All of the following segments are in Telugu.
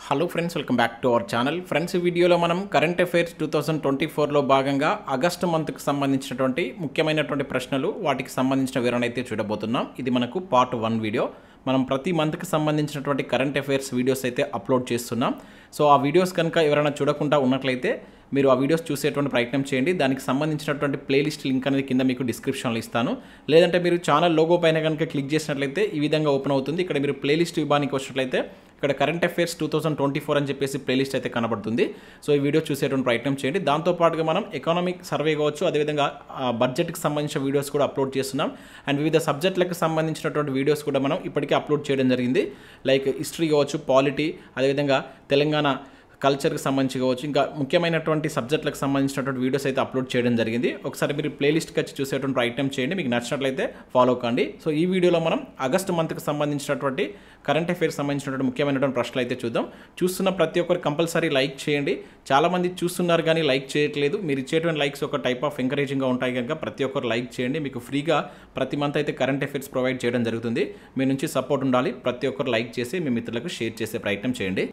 Hello friends, welcome back to our channel. Friends, ఈ వీడియోలో మనం కరెంట్ అఫైర్స్ 2024లో భాగంగా ఆగస్టు మంత్కి సంబంధించినటువంటి ముఖ్యమైనటువంటి ప్రశ్నలు, వాటికి సంబంధించిన వివరణ అయితే చూడబోతున్నాం. ఇది మనకు పార్ట్ 1 వీడియో. మనం ప్రతి మంత్కి సంబంధించినటువంటి కరెంట్ అఫైర్స్ వీడియోస్ అయితే అప్లోడ్ చేస్తున్నాం. సో ఆ వీడియోస్ కనుక ఎవరైనా చూడకుండా ఉన్నట్లయితే మీరు ఆ వీడియోస్ చూసేటువంటి ప్రయత్నం చేయండి. దానికి సంబంధించినటువంటి ప్లేలిస్ట్ లింక్ అనేది కింద మీకు డిస్క్రిప్షన్లో ఇస్తాను. లేదంటే మీరు ఛానల్ లోగో పైన కనుక క్లిక్ చేసినట్లయితే ఈ విధంగా ఓపెన్ అవుతుంది. ఇక్కడ మీరు ప్లేలిస్ట్ విభాగానికి వచ్చినట్లయితే ఇక్కడ కరెంట్ అఫైర్స్ 2024 అని చెప్పేసి ప్లేలిస్ట్ అయితే కనబడుతుంది. సో ఈ వీడియో చూసేటువంటి ప్రయత్నం చేయండి. దాంతోపాటుగా మనం ఎకనామిక్ సర్వే కావచ్చు, అదేవిధంగా బడ్జెట్కి సంబంధించిన వీడియోస్ కూడా అప్లోడ్ చేస్తున్నాం. అండ్ వివిధ సబ్జెక్టులకు సంబంధించినటువంటి వీడియోస్ కూడా మనం ఇప్పటికే అప్లోడ్ చేయడం జరిగింది. లైక్ హిస్టరీ కావచ్చు, పాలిటీ, అదేవిధంగా తెలంగాణ కల్చర్కి సంబంధించి కావచ్చు, ఇంకా ముఖ్యమైనటువంటి సబ్జెక్టులకు సంబంధించినటువంటి వీడియోస్ అయితే అప్లోడ్ చేయడం జరిగింది. ఒకసారి మీరు ప్లేలిస్ట్కి వచ్చి చూసేటువంటి ప్రయత్నం చేయండి. మీకు నచ్చినట్లయితే ఫాలో కండి. సో ఈ వీడియోలో మనం ఆగస్టు మంత్కి సంబంధించినటువంటి కరెంట్ అఫైర్స్ సంబంధించినటువంటి ముఖ్యమైనటువంటి ప్రశ్నలు అయితే చూద్దాం. చూస్తున్న ప్రతి ఒక్కరు కంపల్సరీ లైక్ చేయండి. చాలామంది చూస్తున్నారు కానీ లైక్ చేయట్లేదు. మీరు ఇచ్చేటువంటి లైక్స్ ఒక టైప్ ఆఫ్ ఎంకరేజింగ్గా ఉంటాయి కనుక ప్రతి ఒక్కరు లైక్ చేయండి. మీకు ఫ్రీగా ప్రతి మంత్ అయితే కరెంట్ అఫైర్స్ ప్రొవైడ్ చేయడం జరుగుతుంది. మీ నుంచి సపోర్ట్ ఉండాలి. ప్రతి ఒక్కరు లైక్ చేసి మీ మిత్రులకు షేర్ చేసే ప్రయత్నం చేయండి.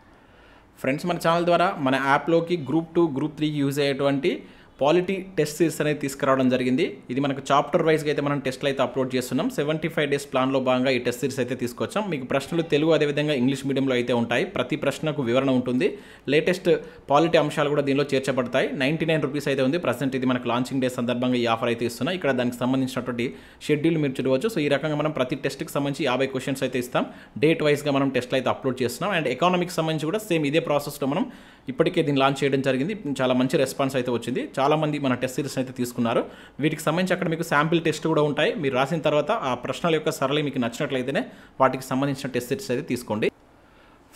ఫ్రెండ్స్, మన ఛానల్ ద్వారా మన యాప్లోకి గ్రూప్ 2, గ్రూప్ 3కి యూజ్ అయ్యేటువంటి పాలిటీ టెస్ట్ సిరీస్ అనేది తీసుకురావడం జరిగింది. ఇది మనకు చాప్టర్ వైజ్గా అయితే మనం టెస్ట్లు అయితే అప్లోడ్ చేస్తున్నాం. 75 డేస్ ప్లాన్లో భాగంగా ఈ టెస్ట్ సిరీస్ అయితే తీసుకొచ్చాం. మీకు ప్రశ్నలు తెలుగు అదేవిధంగా ఇంగ్లీష్ మీడియంలో అయితే ఉంటాయి. ప్రతి ప్రశ్నకు వివరణ ఉంటుంది. లేటెస్ట్ పాలిటీ అంశాలు కూడా దీనిలో చేర్చబడతాయి. 99 రూపీస్ అయితే ఉంది. ప్రజెంట్ ఇది మనకు లాంచింగ్ డే సందర్భంగా ఈ ఆఫర్ అయితే ఇస్తున్నాం. ఇక్కడ దానికి సంబంధించినటువంటి షెడ్యూల్ మీరు చూడవచ్చు. సో ఈ రకంగా మనం ప్రతి టెస్ట్కి సంబంధించి 50 క్వశ్చన్స్ అయితే ఇస్తాం. డేట్ వైజ్గా మనం టెస్ట్లు అయితే అప్లోడ్ చేస్తున్నాం. అండ్ ఎకనామిక్స్ సంబంధించి కూడా సేమ్ ఇదే ప్రాసెస్లో మనం ఇప్పటికే దీన్ని లాంచ్ చేయడం జరిగింది. చాలా మంచి రెస్పాన్స్ అయితే వచ్చింది. చాలామంది మన టెస్ట్ సిరీస్ అయితే తీసుకున్నారు. వీటికి సంబంధించి అక్కడ మీకు శాంపిల్ టెస్ట్ కూడా ఉంటాయి. మీరు రాసిన తర్వాత ఆ ప్రశ్నల యొక్క సరళి మీకు నచ్చినట్లయితేనే వాటికి సంబంధించిన టెస్ట్ సిరీస్ అయితే తీసుకోండి.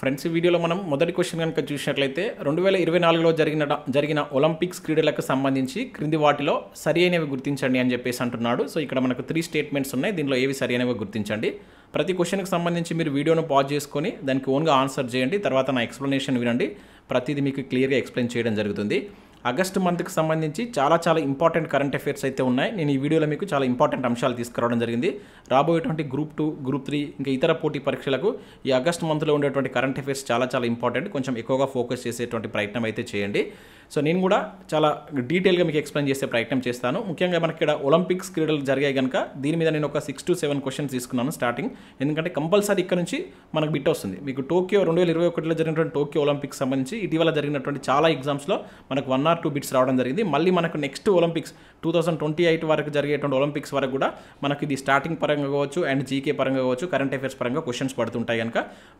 ఫ్రెండ్స్, ఈ వీడియోలో మనం మొదటి క్వశ్చన్ కనుక చూసినట్లయితే 2024లో జరిగిన ఒలింపిక్స్ క్రీడలకు సంబంధించి క్రింది వాటిలో సరి అయినవి గుర్తించండి అని చెప్పేసి అంటున్నాడు. సో ఇక్కడ మనకు 3 స్టేట్మెంట్స్ ఉన్నాయి. దీనిలో ఏవి సరి అయినవి గుర్తించండి. ప్రతి క్వశ్చన్కి సంబంధించి మీరు వీడియోను పాజ్ చేసుకొని దానికి ఓన్గా ఆన్సర్ చేయండి. తర్వాత నా ఎక్స్ప్లెనేషన్ వినండి. ప్రతిదీ మీకు క్లియర్గా ఎక్స్ప్లెయిన్ చేయడం జరుగుతుంది. ఆగస్టు మంత్కి సంబంధించి చాలా ఇంపార్టెంట్ కరెంట్ అఫైర్స్ అయితే ఉన్నాయి. నేను ఈ వీడియోలో మీకు చాలా ఇంపార్టెంట్ అంశాలు తీసుకురావడం జరిగింది. రాబోయేటువంటి గ్రూప్ 2, గ్రూప్ 3 ఇంకా ఇతర పోటీ పరీక్షలకు ఈ ఆగస్టు మంత్లో ఉండేటువంటి కరెంట్ అఫైర్స్ చాలా ఇంపార్టెంట్. కొంచెం ఎక్కువగా ఫోకస్ చేసేటువంటి ప్రయత్నం అయితే చేయండి. సో నేను కూడా చాలా డీటెయిల్గా మీకు ఎక్స్ప్లెయిన్ చేసే ప్రయత్నం చేస్తాను. ముఖ్యంగా మనకి ఇక్కడ ఒలింపిక్స్ క్రీడలు జరిగాయి కనుక దీని మీద నేను ఒక 6 to 7 క్వశ్చన్స్ తీసుకున్నాను స్టార్టింగ్. ఎందుకంటే కంపల్సరీ ఇక్కడ నుంచి మనకు బిట్ వస్తుంది. మీకు టోక్యో 2021లో జరిగినటువంటి టోక్యో ఒలింపిక్స్ సంబంధించి ఇటీవల జరిగినటువంటి చాలా ఎగ్జామ్స్లో మనకు 1 or 2 బిట్స్ రావడం జరిగింది. మళ్ళీ మనకు నెక్స్ట్ ఒలింపిక్స్ 2028 వరకు జరిగేటువంటి ఒలింపిక్స్ వరకు కూడా మనకి ఇది స్టార్టింగ్ పరంగా కావచ్చు అండ్ జీకే పరంగా కావచ్చు, కరెంట్ అఫైర్స్ పరంగా క్వశ్చన్స్ పడుతుంటాయి కనుక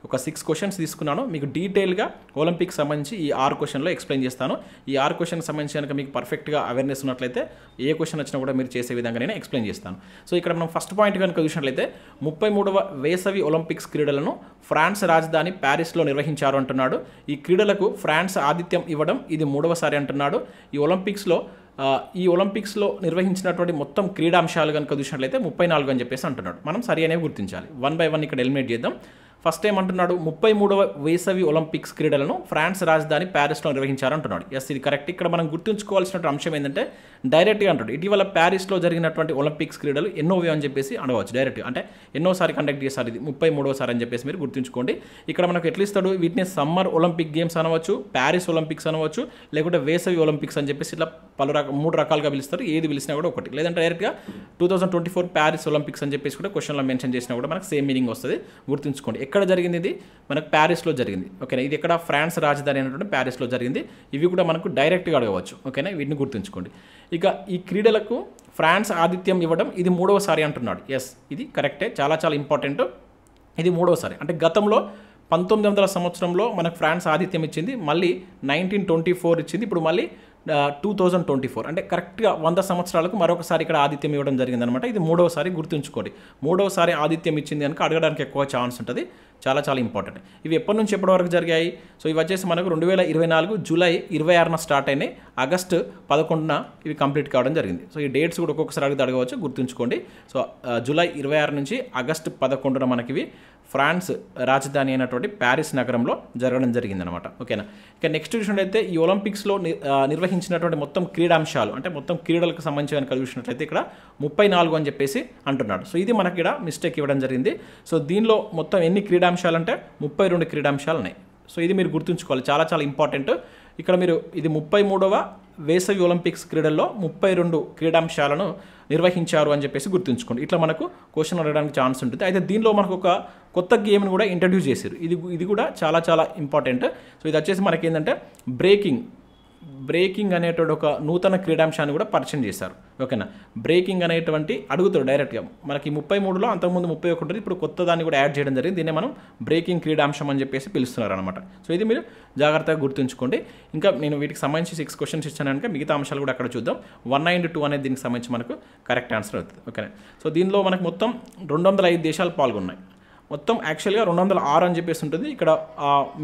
ఒక 6 క్వశ్చన్స్ తీసుకున్నాను. మీకు డీటెయిల్గా ఒలింపిక్స్ సంబంధించి ఈ 6 క్వశ్చన్లో ఎక్స్ప్లెయిన్ చేస్తాను. ఈ 6 క్వశ్చన్కి సంబంధించి కనుక మీకు పర్ఫెక్ట్గా అవేర్నెస్ ఉన్నట్లయితే ఏ క్వశ్చన్ వచ్చినా కూడా మీరు చేసే విధంగా నేను ఎక్స్ప్లెయిన్ చేస్తాను. సో ఇక్కడ మనం ఫస్ట్ పాయింట్ కనుక చూసినట్లయితే 33వ వేసవి ఒలింపిక్స్ క్రీడలను ఫ్రాన్స్ రాజధాని ప్యారిస్లో నిర్వహించారు అంటున్నాడు. ఈ క్రీడలకు ఫ్రాన్స్ ఆతిథ్యం ఇవ్వడం ఇది 3వసారి అంటున్నాడు. ఈ ఒలింపిక్స్లో నిర్వహించినటువంటి మొత్తం క్రీడాంశాలు కనుక చూసినట్లయితే 34 అని చెప్పేసి అంటున్నాడు. మనం సరి అనేవి గుర్తించాలి. 1 by 1 ఇక్కడ ఎలిమినేట్ చేద్దాం. ఫస్ట్ ఏమంటున్నాడు, 33వ వేసవి ఒలింపిక్స్ క్రీడలను ఫ్రాన్స్ రాజధాని ప్యారిస్లో నిర్వహించారు అంటున్నాడు. ఎస్, ఇది కరెక్ట్. ఇక్కడ మనం గుర్తుంచుకోవాల్సిన అంశం ఏంటంటే డైరెక్ట్గా అంటాడు ఇటీవల ప్యారిస్లో జరిగినటువంటి ఒలింపిక్స్ క్రీడలు ఎన్నోవి అని చెప్పేసి అడగవచ్చు డైరెక్ట్గా. అంటే ఎన్నోసారి కండక్ట్ చేశారు, ఇది 33వసారి అని చెప్పేసి మీరు గుర్తుంచుకోండి. ఇక్కడ మనకు ఎట్లా ఇస్తాడు, వీటిని సమ్మర్ ఒలింపిక్ గేమ్స్ అనవచ్చు, ప్యారిస్ ఒలింపిక్స్ అనవచ్చు, లేకుంటే వేసవి ఒలింపిక్స్ అని చెప్పేసి ఇట్లా 3 రకాలుగా పిలుస్తారు. ఏది పిలిచినా కూడా ఒకటి. లేదంటే డైరెక్ట్గా 2024 ప్యారిస్ ఒలింపిక్స్ అని చెప్పేసి కూడా క్వశ్చన్లో మెన్షన్ చేసినా కూడా మనకు సేమ్ మీనింగ్ వస్తుంది. గుర్తుంచుకోండి. ఎక్కడ జరిగింది, ఇది మనకు ప్యారిస్లో జరిగింది. ఓకేనా, ఇది ఎక్కడ ఫ్రాన్స్ రాజధాని అనేటువంటి ప్యారిస్లో జరిగింది. ఇవి కూడా మనకు డైరెక్ట్గా అడగవచ్చు. ఓకేనా, వీటిని గుర్తుంచుకోండి. ఇక ఈ క్రీడలకు ఫ్రాన్స్ ఆతిథ్యం ఇవ్వడం ఇది 3వసారి అంటున్నాడు. ఎస్, ఇది కరెక్టే. చాలా ఇంపార్టెంట్. ఇది 3వసారి. అంటే గతంలో 1900 సంవత్సరంలో మనకు ఫ్రాన్స్ ఆతిథ్యం ఇచ్చింది, మళ్ళీ 1924 ఇచ్చింది, ఇప్పుడు మళ్ళీ 2024 అంటే కరెక్ట్గా 100 సంవత్సరాలకు మరొకసారి ఇక్కడ ఆతిథ్యం ఇవ్వడం జరిగిందనమాట. ఇది 3వసారి. గుర్తుంచుకోండి. 3వసారి ఆతిథ్యం ఇచ్చింది కనుక అడగడానికి ఎక్కువ ఛాన్స్ ఉంటుంది. చాలా ఇంపార్టెంట్. ఇవి ఎప్పటి నుంచి ఎప్పటి వరకు జరిగాయి? సో ఇవి వచ్చేసి మనకు 2024 జూలై 26న స్టార్ట్ అయినాయి. ఆగస్టు 11న ఇవి కంప్లీట్ కావడం జరిగింది. సో ఈ డేట్స్ కూడా ఒక్కొక్కసారి అడగవచ్చు. గుర్తుంచుకోండి. సో జూలై 26 నుంచి ఆగస్టు 11న మనకి ఇవి ఫ్రాన్స్ రాజధాని అయినటువంటి ప్యారిస్ నగరంలో జరగడం జరిగిందనమాట. ఓకేనా, ఇక నెక్స్ట్ చూసినట్లయితే ఈ ఒలింపిక్స్లో నిర్వహించినటువంటి మొత్తం క్రీడాంశాలు అంటే మొత్తం క్రీడలకు సంబంధించి కనుక చూసినట్లయితే ఇక్కడ 34 అని చెప్పేసి అంటున్నాడు. సో ఇది మనకి ఇక్కడ మిస్టేక్ ఇవ్వడం జరిగింది. సో దీనిలో మొత్తం ఎన్ని క్రీడాంశాలు అంటే 32 క్రీడాంశాలు ఉన్నాయి. సో ఇది మీరు గుర్తుంచుకోవాలి, చాలా చాలా ఇంపార్టెంట్. ఇక్కడ మీరు ఇది 33వ వేసవి ఒలింపిక్స్ క్రీడల్లో 32 క్రీడాంశాలను నిర్వహించారు అని చెప్పేసి గుర్తుంచుకోండి. ఇట్లా మనకు క్వశ్చన్ అడగడానికి ఛాన్స్ ఉంటుంది. అయితే దీనిలో మనకు ఒక కొత్త గేమ్ని కూడా ఇంట్రడ్యూస్ చేశారు. ఇది కూడా చాలా చాలా ఇంపార్టెంట్. సో ఇది వచ్చేసి మనకి ఏంటంటే బ్రేకింగ్ అనేటువంటి ఒక నూతన క్రీడాంశాన్ని కూడా పరిచయం చేశారు. ఓకేనా, బ్రేకింగ్ అనేటువంటి అడుగుతారు డైరెక్ట్గా. మనకి 33లో అంతకుముందు 31 ఉంటుంది, ఇప్పుడు కొత్త దాన్ని కూడా యాడ్ చేయడం జరిగింది. దీన్నే మనం బ్రేకింగ్ క్రీడాంశం అని చెప్పేసి పిలుస్తున్నారు అనమాట. సో ఇది మీరు జాగ్రత్తగా గుర్తుంచుకోండి. ఇంకా నేను వీటికి సంబంధించి 6 క్వశ్చన్స్ ఇచ్చాను కనుక మిగతా అంశాలు కూడా అక్కడ చూద్దాం. 1 and 2 అనేది దీనికి సంబంధించి మనకు కరెక్ట్ ఆన్సర్ అవుతుంది. ఓకేనా, సో దీనిలో మనకు మొత్తం 205 దేశాలు పాల్గొన్నాయి. మొత్తం యాక్చువల్గా 206 అని చెప్పేసి ఉంటుంది. ఇక్కడ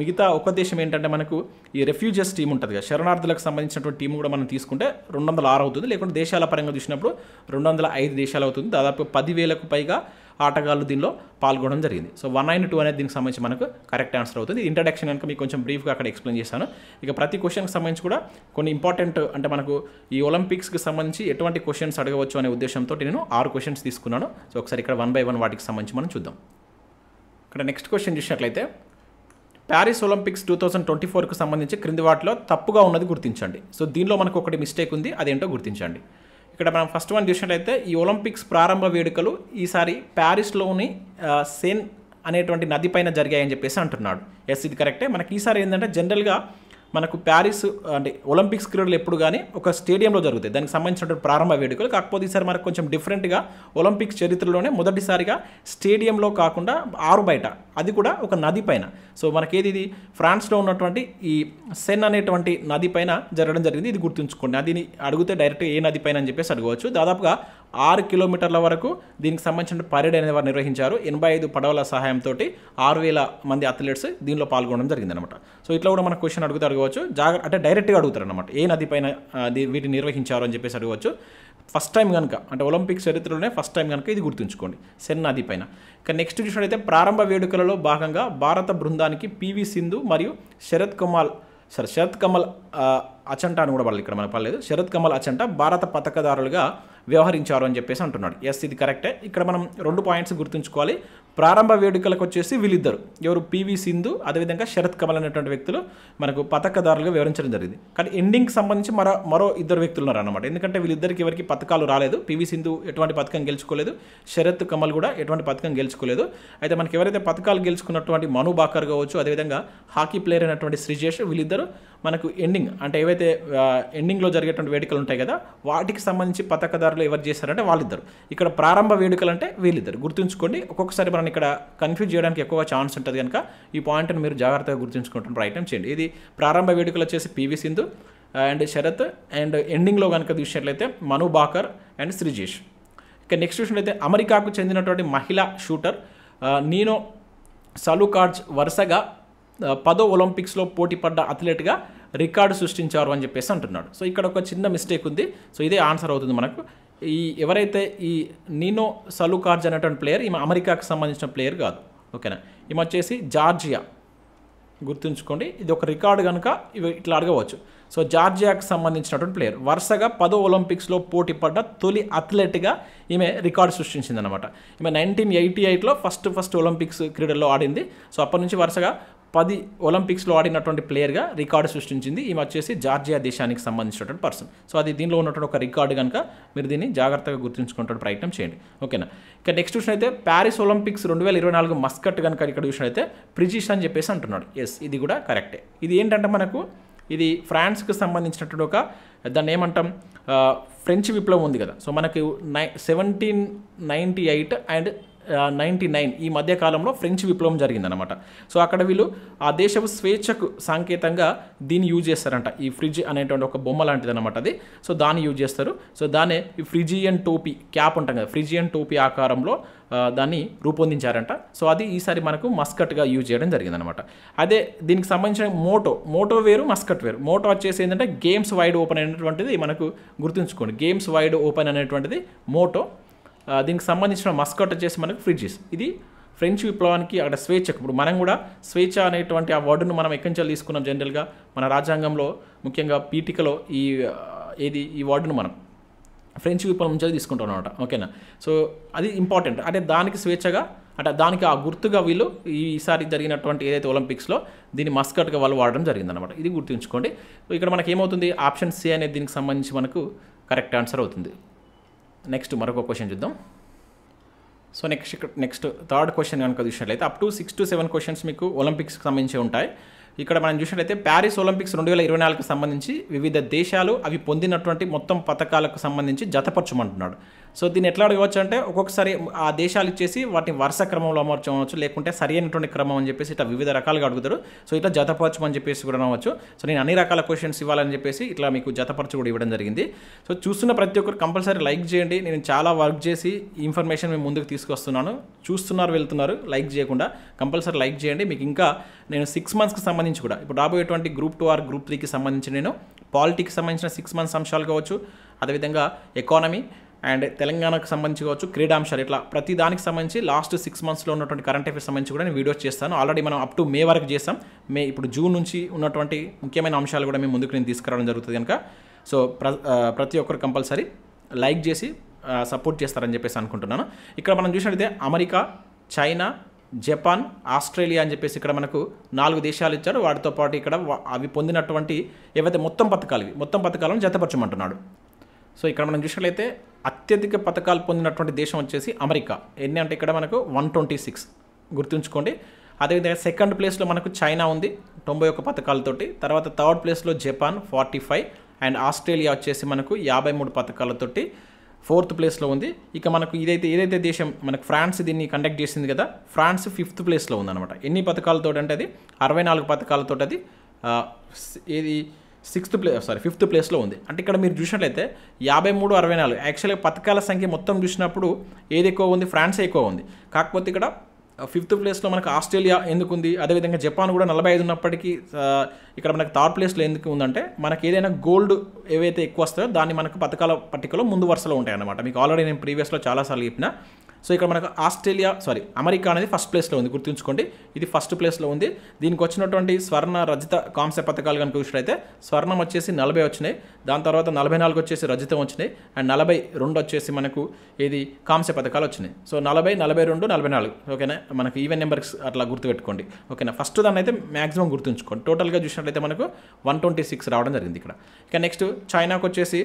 మిగతా ఒక దేశం ఏంటంటే మనకు ఈ రెఫ్యూజెస్ టీం ఉంటుంది కదా, శరణార్థులకు సంబంధించినటువంటి టీం కూడా మనం తీసుకుంటే 206 అవుతుంది. లేకుంటే దేశాల పరంగా చూసినప్పుడు 205 దేశాలు అవుతుంది. దాదాపు 10,000కు పైగా ఆటగాళ్ళు దీనిలో పాల్గొనడం జరిగింది. సో 1 and 2 అనేది దీనికి సంబంధించి మనకు కరెక్ట్ ఆన్సర్ అవుతుంది. ఇంట్రడక్షన్ కనుక మీకు కొంచెం బ్రీఫ్గా అక్కడ ఎక్స్ప్లెయిన్ చేశాను. ఇక ప్రతి క్వశ్చన్కి సంబంధించి కూడా కొన్ని ఇంపార్టెంట్ అంటే మనకు ఈ ఒలింపిక్స్కి సంబంధించి ఎటువంటి క్వశ్చన్స్ అడగవచ్చు అనే ఉద్దేశంతో నేను 6 క్వశ్చన్స్ తీసుకున్నాను. సో ఒకసారి ఇక్కడ 1 by 1 వాటికి సంబంధించి మనం చూద్దాం. ఇక్కడ నెక్స్ట్ క్వశ్చన్ చూసినట్లయితే ప్యారిస్ ఒలింపిక్స్ 2024కు సంబంధించి క్రింది వాటిలో తప్పుగా ఉన్నది గుర్తించండి. సో దీనిలో మనకు ఒకటి మిస్టేక్ ఉంది, అదేంటో గుర్తించండి. ఇక్కడ మనం ఫస్ట్ వన్ చూసినట్లయితే ఈ ఒలింపిక్స్ ప్రారంభ వేడుకలు ఈసారి ప్యారిస్లోని సెన్ అనేటువంటి నది పైన జరిగాయని చెప్పేసి అంటున్నాడు. ఎస్, ఇది కరెక్టే. మనకి ఈసారి ఏంటంటే జనరల్గా మనకు ప్యారిస్ అంటే ఒలింపిక్స్ క్రీడలు ఎప్పుడు కానీ ఒక స్టేడియంలో జరుగుతాయి, దానికి సంబంధించినటువంటి ప్రారంభ వేడుకలు. కాకపోతే ఈసారి మనకు కొంచెం డిఫరెంట్గా ఒలింపిక్స్ చరిత్రలోనే మొదటిసారిగా స్టేడియంలో కాకుండా ఆరు బయట, అది కూడా ఒక నది పైన. సో మనకేది ఇది ఫ్రాన్స్లో ఉన్నటువంటి ఈ సెన్ అనేటువంటి నది పైన జరగడం జరిగింది. ఇది గుర్తుంచుకోండి. నదిని అడిగితే డైరెక్ట్గా ఏ నది పైన అని చెప్పేసి అడగవచ్చు. దాదాపుగా 6 కిలోమీటర్ల వరకు దీనికి సంబంధించిన పరేడ్ అనేది వారు నిర్వహించారు. 85 పడవల సహాయంతో 6,000 మంది అథ్లెట్స్ దీనిలో పాల్గొనడం జరిగింది అనమాట. సో ఇట్లా కూడా మనకు క్వశ్చన్ అడగవచ్చు. అంటే డైరెక్ట్గా అడుగుతారు అనమాట, ఏ నది పైన వీటిని నిర్వహించారు అని చెప్పేసి అడగవచ్చు. ఫస్ట్ టైం కనుక అంటే ఒలింపిక్స్ చరిత్రలోనే ఫస్ట్ టైం కనుక ఇది గుర్తుంచుకోండి, సెన్ నది పైన. ఇక నెక్స్ట్ చూసినట్లయితే ప్రారంభ వేడుకలలో భాగంగా భారత బృందానికి పివి సింధు మరియు శరత్ కమల్ అచంటా అని కూడా వాళ్ళు ఇక్కడ మనకు పర్లేదు, శరత్ కమల్ అచంటా భారత పథకదారులుగా వ్యవహరించారు అని చెప్పేసి అంటున్నాడు. ఎస్, ఇది కరెక్టే. ఇక్కడ మనం 2 పాయింట్స్ గుర్తుంచుకోవాలి. ప్రారంభ వేడుకలకు వచ్చేసి వీళ్ళిద్దరు ఎవరు, పివి సింధు అదేవిధంగా శరత్ కమల్ అనేటువంటి వ్యక్తులు మనకు పథకదారులుగా వివరించడం జరిగింది. కానీ ఎండింగ్కి సంబంధించి మరో 2 వ్యక్తులు ఉన్నారు అనమాట. ఎందుకంటే వీళ్ళిద్దరికి ఎవరికి పథకాలు రాలేదు. పివి సింధు ఎటువంటి పథకం గెలుచుకోలేదు, శరత్ కమల్ కూడా ఎటువంటి పథకం గెలుచుకోలేదు. అయితే మనకి ఎవరైతే పథకాలు గెలుచుకున్నటువంటి మను బాకర్ కావచ్చు, అదేవిధంగా హాకీ ప్లేయర్ అయినటువంటి శ్రీజేష్, వీళ్ళిద్దరు మనకు ఎండింగ్ అంటే ఏవైతే ఎండింగ్లో జరిగేటువంటి వేడుకలు ఉంటాయి కదా, వాటికి సంబంధించి పథకదారులు ఎవరు చేశారంటే వాళ్ళిద్దరు. ఇక్కడ ప్రారంభ వేడుకలు అంటే వీళ్ళిద్దరు. గుర్తుంచుకోండి. ఒక్కొక్కసారి మనం ఇక్కడ కన్ఫ్యూజ్ చేయడానికి ఎక్కువ ఛాన్స్ ఉంటుంది కనుక ఈ పాయింట్ని మీరు జాగ్రత్తగా గుర్తుంచుకుంటున్న ప్రయత్నం చేయండి. ఇది ప్రారంభ వేడుకలు వచ్చేసి పివి సింధు అండ్ శరత్, అండ్ ఎండింగ్లో కనుక చూసినట్లయితే మను బాకర్ అండ్ శ్రీజేష్. ఇక నెక్స్ట్ చూసినట్లయితే అమెరికాకు చెందినటువంటి మహిళా షూటర్ నీనో సలుకార్జ్ వరుసగా 10వ ఒలింపిక్స్లో పోటీ పడ్డ అథ్లెట్గా రికార్డు సృష్టించారు అని చెప్పేసి అంటున్నాడు. సో ఇక్కడ ఒక చిన్న మిస్టేక్ ఉంది. సో ఇదే ఆన్సర్ అవుతుంది మనకు. ఎవరైతే ఈ నీనో సలుకార్జ్ అనేటువంటి ప్లేయర్, ఈమె అమెరికాకు సంబంధించిన ప్లేయర్ కాదు. ఓకేనా, ఈమె వచ్చేసి జార్జియా. గుర్తుంచుకోండి, ఇది ఒక రికార్డు కనుక ఇవి ఇట్లా అడగవచ్చు. సో జార్జియాకు సంబంధించినటువంటి ప్లేయర్ వరుసగా 10వ ఒలింపిక్స్లో పోటీ పడ్డ తొలి అథ్లెట్గా ఈమె రికార్డు సృష్టించింది అనమాట. ఈమె 1988లో ఫస్ట్ ఒలింపిక్స్ క్రీడల్లో ఆడింది. సో అప్పటి నుంచి వరుసగా 10 ఒలింపిక్స్లో ఆడినటువంటి ప్లేయర్గా రికార్డు సృష్టించింది. ఈమె వచ్చేసి జార్జియా దేశానికి సంబంధించినటువంటి పర్సన్. సో అది దీనిలో ఉన్నటువంటి ఒక రికార్డు కనుక మీరు దీన్ని జాగ్రత్తగా గుర్తుంచుకునే ప్రయత్నం చేయండి. ఓకేనా, ఇక నెక్స్ట్ చూసినైతే ప్యారిస్ ఒలింపిక్స్ 2024 మస్కట్ కనుక ఇక్కడ చూసినైతే ప్రిజిష్ అని చెప్పేసి అంటున్నాడు. ఎస్, ఇది కూడా కరెక్టే. ఇది ఏంటంటే మనకు ఇది ఫ్రాన్స్కి సంబంధించినటువంటి ఒక దాన్ని ఏమంటాం ఫ్రెంచ్ విప్లవం ఉంది కదా. సో మనకు 1798 అండ్ 99 ఈ మధ్యకాలంలో ఫ్రెంచ్ విప్లవం జరిగిందనమాట. సో అక్కడ వీళ్ళు ఆ దేశపు స్వేచ్ఛకు సంకేతంగా దీన్ని యూజ్ చేస్తారంట. ఈ ఫ్రిడ్జ్ అనేటువంటి ఒక బొమ్మ లాంటిది అనమాట అది. సో దాన్ని యూజ్ చేస్తారు. సో దాన్ని ఈ ఫ్రిజియన్ టోపీ క్యాప్ ఉంటాం కదా, ఫ్రిజియన్ టోపీ ఆకారంలో దాన్ని రూపొందించారంట. సో అది ఈసారి మనకు మస్కట్గా యూజ్ చేయడం జరిగిందనమాట. అదే దీనికి సంబంధించిన మోటో వేరు, మస్కట్ వేరు. మోటో వచ్చేసి ఏంటంటే గేమ్స్ వైడ్ ఓపెన్ అనేటువంటిది మనకు గుర్తుంచుకోండి. గేమ్స్ వైడ్ ఓపెన్ అనేటువంటిది మోటో. దీనికి సంబంధించిన మస్కట్ వచ్చేసి మనకు ఫ్రిడ్జెస్. ఇది ఫ్రెంచ్ విప్లవానికి అక్కడ స్వేచ్ఛకు, ఇప్పుడు మనం కూడా స్వేచ్ఛ అనేటువంటి ఆ వర్డ్ను మనం ఎక్కడి నుంచి తీసుకున్నాం. జనరల్గా మన రాజ్యాంగంలో ముఖ్యంగా పీఠికలో ఈ వర్డ్ను మనం ఫ్రెంచ్ విప్లవం నుంచి తీసుకుంటాం అనమాట. ఓకేనా, సో అది ఇంపార్టెంట్. అంటే దానికి స్వేచ్ఛగా అంటే దానికి ఆ గుర్తుగా వీళ్ళు ఈసారి జరిగినటువంటి ఏదైతే ఒలింపిక్స్లో దీన్ని మస్కట్గా వాళ్ళు వాడడం జరిగిందనమాట. ఇది గుర్తుంచుకోండి. ఇక్కడ మనకి ఏమవుతుంది, ఆప్షన్ సి అనేది దీనికి సంబంధించి మనకు కరెక్ట్ ఆన్సర్ అవుతుంది. నెక్స్ట్ మరొక క్వశ్చన్ చూద్దాం. సో నెక్స్ట్ థర్డ్ క్వశ్చన్ కనుక చూసినట్లయితే అప్ టు 6 to 7 క్వశ్చన్స్ మీకు ఒలింపిక్స్కి సంబంధించి ఉంటాయి. ఇక్కడ మనం చూసినట్లయితే ప్యారిస్ ఒలింపిక్స్ 2024కి సంబంధించి వివిధ దేశాలు అవి పొందినటువంటి మొత్తం పథకాలకు సంబంధించి జతపరచమంటున్నాడు. సో దీన్ని ఎట్లా అడగవచ్చు అంటే ఒక్కొక్కసారి ఆ దేశాలు ఇచ్చేసి వాటిని వరుస క్రమంలో అమర్చవచ్చు, లేకుంటే సరి అయినటువంటి క్రమం అని చెప్పేసి ఇట్లా వివిధ రకాలుగా అడుగుతారు. సో ఇట్లా జతపరచమని చెప్పేసి కూడా అనవచ్చు. సో నేను అన్ని రకాల క్వశ్చన్స్ ఇవ్వాలని చెప్పేసి ఇట్లా మీకు జతపరచు కూడా ఇవ్వడం జరిగింది. సో చూస్తున్న ప్రతి ఒక్కరు కంపల్సరీ లైక్ చేయండి. నేను చాలా వర్క్ చేసి ఇన్ఫర్మేషన్ మేము ముందుకు తీసుకొస్తున్నాను. చూస్తున్నారు, వెళ్తున్నారు, లైక్ చేయకుండా కంపల్సరీ లైక్ చేయండి. మీకు ఇంకా నేను 6 monthsకి సంబంధించి కూడా ఇప్పుడు రాబోయేటువంటి గ్రూప్ 2 ఆర్ గ్రూప్ 3కి సంబంధించి నేను పాలిటిక్స్కి సంబంధించిన 6 months అంశాలు కావచ్చు, అదేవిధంగా ఎకానమీ అండ్ తెలంగాణకు సంబంధించి కావచ్చు, క్రీడాంశాలు, ఇట్లా ప్రతి దానికి సంబంధించి లాస్ట్ 6 monthsలో ఉన్నటువంటి కరెంట్ అఫేర్స్ సంబంధించి కూడా నేను వీడియోస్ చేస్తాను. ఆల్రెడీ మనం అప్ టు మే వరకు చేస్తాం. ఇప్పుడు జూన్ నుంచి ఉన్నటువంటి ముఖ్యమైన అంశాలు కూడా మేము ముందుకు నేను తీసుకురావడం జరుగుతుంది కనుక సో ప్రతి ఒక్కరు కంపల్సరీ లైక్ చేసి సపోర్ట్ చేస్తారని చెప్పేసి అనుకుంటున్నాను. ఇక్కడ మనం చూసినట్లయితే అమెరికా, చైనా, జపాన్, ఆస్ట్రేలియా అని చెప్పేసి ఇక్కడ మనకు 4 దేశాలు ఇచ్చారు. వాటితో పాటు ఇక్కడ అవి పొందినటువంటి ఏవైతే మొత్తం పథకాలను జతపరచమంటున్నాడు. సో ఇక్కడ మనం చూసినట్లయితే అత్యధిక పథకాలు పొందినటువంటి దేశం వచ్చేసి అమెరికా. ఎన్ని అంటే ఇక్కడ మనకు 126 గుర్తుంచుకోండి. అదేవిధంగా సెకండ్ ప్లేస్లో మనకు చైనా ఉంది 91 పథకాలతోటి. తర్వాత థర్డ్ ప్లేస్లో జపాన్ 45 అండ్ ఆస్ట్రేలియా వచ్చేసి మనకు 53 పథకాలతోటి 4th ప్లేస్లో ఉంది. ఇక మనకు ఏదైతే దేశం మనకు ఫ్రాన్స్ దీన్ని కండక్ట్ చేసింది కదా, ఫ్రాన్స్ 5th ప్లేస్లో ఉందన్నమాట. ఎన్ని పథకాలతో అంటే అది 64 పథకాలతో అది 5th ప్లేస్లో ఉంది. అంటే ఇక్కడ మీరు చూసినట్లయితే 53, 64 యాక్చువల్గా పథకాల సంఖ్య మొత్తం చూసినప్పుడు ఏది ఎక్కువ ఉంది, ఫ్రాన్సే ఎక్కువ ఉంది. కాకపోతే ఇక్కడ 5th ప్లేస్లో మనకు ఆస్ట్రేలియా ఎందుకు ఉంది, అదేవిధంగా జపాన్ కూడా 45 ఉన్నప్పటికీ ఇక్కడ మనకు థర్డ్ ప్లేస్లో ఎందుకు ఉందంటే మనకి ఏదైనా గోల్డ్ ఏవైతే ఎక్కువ వస్తాయో దాన్ని మనకు పథకాల పట్టికలో ముందు వరుసలో ఉంటాయన్నమాట. మీకు ఆల్రెడీ నేను ప్రీవియస్లో చాలాసార్లు చెప్పిన. సో ఇక్కడ మనకు అమెరికా అనేది ఫస్ట్ ప్లేస్లో ఉంది, గుర్తుంచుకోండి. ఇది ఫస్ట్ ప్లేస్లో ఉంది. దీనికి వచ్చినటువంటి స్వర్ణ, రజత, కాంస్య పథకాలు కనుక చూసినట్లయితే స్వర్ణం వచ్చేసి 40 వచ్చినాయి, దాని తర్వాత 44 వచ్చేసి రజతం వచ్చినాయి, అండ్ 42 వచ్చేసి మనకు ఏది కాంస్య పథకాలు వచ్చినాయి. సో 40, 42, 44 ఓకేనా, మనకు ఈవెన్ నెంబర్స్ అట్లా గుర్తుపెట్టుకోండి ఓకేనా. ఫస్ట్ దాన్ని అయితే మ్యాక్సిమం గుర్తుంచుకోండి. టోటల్గా చూసినట్లయితే మనకు 126 రావడం జరిగింది ఇక్కడ. ఇక నెక్స్ట్ చైనాకు వచ్చేసి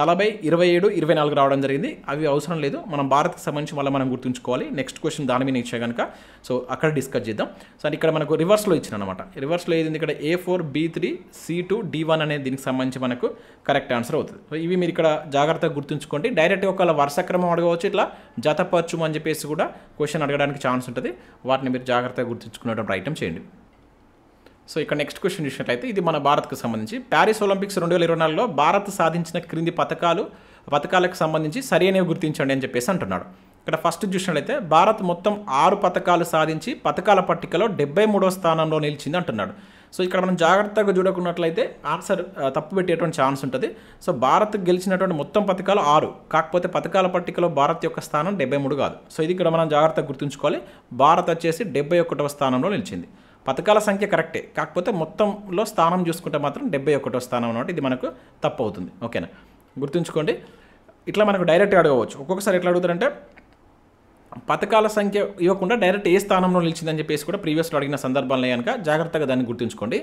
40, 27, 24 రావడం జరిగింది. అవి అవసరం లేదు, మనం భారత్కి సంబంధించి మనం గుర్తుంచుకోవాలి. నెక్స్ట్ క్వశ్చన్ దాని మీద ఇచ్చే కనుక సో అక్కడ డిస్కస్ చేద్దాం. సో ఇక్కడ మనకు రివర్స్లో ఇచ్చిన అనమాట. రివర్స్లో ఏది ఇక్కడ A4, B3, C2, D1 అనేది దీనికి సంబంధించి మనకు కరెక్ట్ ఆన్సర్ అవుతుంది. సో ఇవి మీరు ఇక్కడ జాగ్రత్తగా గుర్తుంచుకోండి. డైరెక్ట్గా ఒకవేళ వరుస క్రమం అడగవచ్చు, ఇట్లా జతపరచు అని చెప్పేసి కూడా క్వశ్చన్ అడగడానికి ఛాన్స్ ఉంటుంది. వాటిని మీరు జాగ్రత్తగా గుర్తుంచుకునే ప్రయత్నం చేయండి. సో ఇక్కడ నెక్స్ట్ క్వశ్చన్ చూసినట్లయితే ఇది మన భారత్కు సంబంధించి ప్యారిస్ ఒలింపిక్స్ 2024లో భారత్ సాధించిన క్రింది పథకాలకు సంబంధించి సరైనవి గుర్తించండి అని చెప్పేసి అంటున్నాడు. ఇక్కడ ఫస్ట్ చూసినట్లయితే భారత్ మొత్తం 6 పథకాలు సాధించి పథకాల పట్టికలో 73వ స్థానంలో నిలిచింది అంటున్నాడు. సో ఇక్కడ మనం జాగ్రత్తగా చూడకున్నట్లయితే ఆన్సర్ తప్పు పెట్టేటువంటి ఛాన్స్ ఉంటుంది. సో భారత్ గెలిచినటువంటి మొత్తం పథకాలు 6, కాకపోతే పథకాల పట్టికలో భారత్ యొక్క స్థానం 73 కాదు. సో ఇది ఇక్కడ మనం జాగ్రత్తగా గుర్తుంచుకోవాలి. భారత్ వచ్చేసి 71వ స్థానంలో నిలిచింది. పథకాల సంఖ్య కరెక్టే, కాకపోతే మొత్తంలో స్థానం చూసుకుంటే మాత్రం 71వ స్థానం అన్నమాట. ఇది మనకు తప్పు అవుతుంది ఓకేనా, గుర్తుంచుకోండి. ఇట్లా మనకు డైరెక్ట్గా అడగవచ్చు. ఒక్కొక్కసారి ఎట్లా అడుగుతారంటే పథకాల సంఖ్య ఇవ్వకుండా డైరెక్ట్ ఏ స్థానంలో నిలిచిందని చెప్పేసి కూడా ప్రీవియస్లో అడిగిన సందర్భాలు కనుక జాగ్రత్తగా దాన్ని గుర్తుంచుకోండి.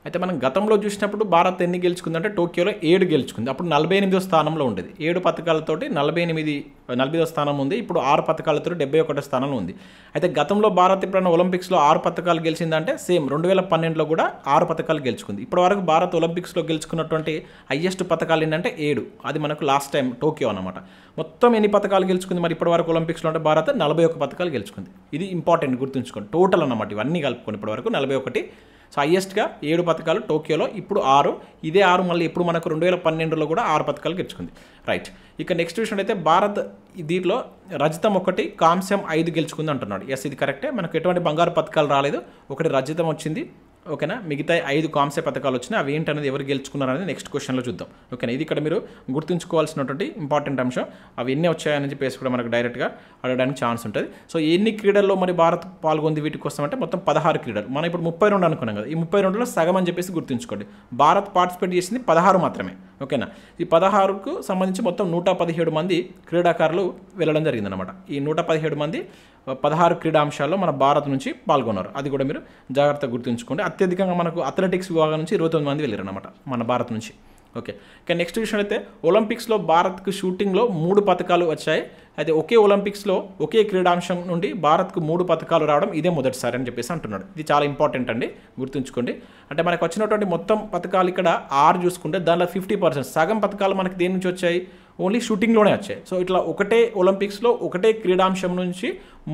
అయితే మనం గతంలో చూసినప్పుడు భారత్ ఎన్ని గెలుచుకుందంటే టోక్యోలో 7 గెలుచుకుంది. అప్పుడు 48వ స్థానంలో ఉండేది. 7 పథకాలతోటి 40వ స్థానం ఉంది. ఇప్పుడు 6 పథకాలతో 71వ స్థానంలో ఉంది. అయితే గతంలో భారత్ ఎప్పుడైనా ఒలింపిక్స్లో 6 పథకాలు గెలిచిందంటే సేమ్ 2012లో కూడా 6 పథకాలు గెలుచుకుంది. ఇప్పటి వరకు భారత్ ఒలింపిక్స్లో గెలుచుకున్నటువంటి హైయెస్ట్ పథకాలు ఏంటంటే 7. అది మనకు లాస్ట్ టైం టోక్యో అనమాట. మొత్తం ఎన్ని పథకాలు గెలుచుకుంది మరి ఇప్పటి వరకు ఒలింపిక్స్లో అంటే భారత్ 41 పథకాలు గెలుచుకుంది. ఇది ఇంపార్టెంట్ గుర్తుంచుకోండి. టోటల్ అన్నమాట, ఇవన్నీ కలుపుకొని ఇప్పటి వరకు 41. సో హైయెస్ట్గా 7 పథకాలు టోక్యోలో, ఇప్పుడు 6. ఇదే 6 మళ్ళీ ఇప్పుడు మనకు 2012లో కూడా 6 పథకాలు గెలుచుకుంది రైట్. ఇక నెక్స్ట్ విషయం అయితే భారత్ దీంట్లో రజతం 1, కాంస్యం 5 గెలుచుకుంది అంటున్నాడు. ఎస్ ఇది కరెక్టే. మనకు ఎటువంటి బంగారు పథకాలు రాలేదు, 1 రజతం వచ్చింది ఓకేనా. మిగతా 5 కాంస్య పథకాలు వచ్చినాయి. అవి ఏంటనేది ఎవరు గెలుచుకున్నారు అనేది నెక్స్ట్ క్వశ్చన్లో చూద్దాం ఓకేనా. ఇది ఇక్కడ మీరు గుర్తుంచుకోవాల్సినటువంటి ఇంపార్టెంట్ అంశం. అవి ఎన్ని వచ్చాయని చెప్పేసి కూడా మనకు డైరెక్ట్గా అడగడానికి ఛాన్స్ ఉంటుంది. సో ఎన్ని క్రీడల్లో మరి భారత్ పాల్గొంది వీటి కోసం అంటే మొత్తం 16 క్రీడలు. మనం ఇప్పుడు 32 అనుకున్నాం కదా, ఈ 32లో సగం అని చెప్పేసి గుర్తుంచుకోండి. భారత్ పార్టిసిపేట్ చేసింది 16 మాత్రమే. ఓకేనా. ఈ 16కు సంబంధించి మొత్తం 117 మంది క్రీడాకారులు వెళ్ళడం జరిగిందనమాట. ఈ 117 మంది 16 క్రీడాంశాల్లో మన భారత్ నుంచి పాల్గొన్నారు. అది కూడా మీరు జాగ్రత్తగా గుర్తుంచుకోండి. అత్యధికంగా మనకు అథ్లెటిక్స్ విభాగం నుంచి 29 మంది వెళ్ళారు అనమాట మన భారత్ నుంచి. ఓకే. ఇక నెక్స్ట్ విషయం అయితే ఒలింపిక్స్లో భారత్కు షూటింగ్లో 3 పథకాలు వచ్చాయి. అయితే ఒకే ఒలింపిక్స్లో ఒకే క్రీడాంశం నుండి భారత్కు 3 పథకాలు రావడం ఇదే మొదటిసారి అని చెప్పేసి అంటున్నాడు. ఇది చాలా ఇంపార్టెంట్ అండి, గుర్తుంచుకోండి. అంటే మనకు వచ్చినటువంటి మొత్తం పథకాలు ఇక్కడ 6 చూసుకుంటే దానిలో 50% సగం పథకాలు మనకి దేని నుంచి వచ్చాయి, ఓన్లీ షూటింగ్లోనే వచ్చాయి. సో ఇట్లా ఒకటే ఒలింపిక్స్లో ఒకటే క్రీడాంశం నుంచి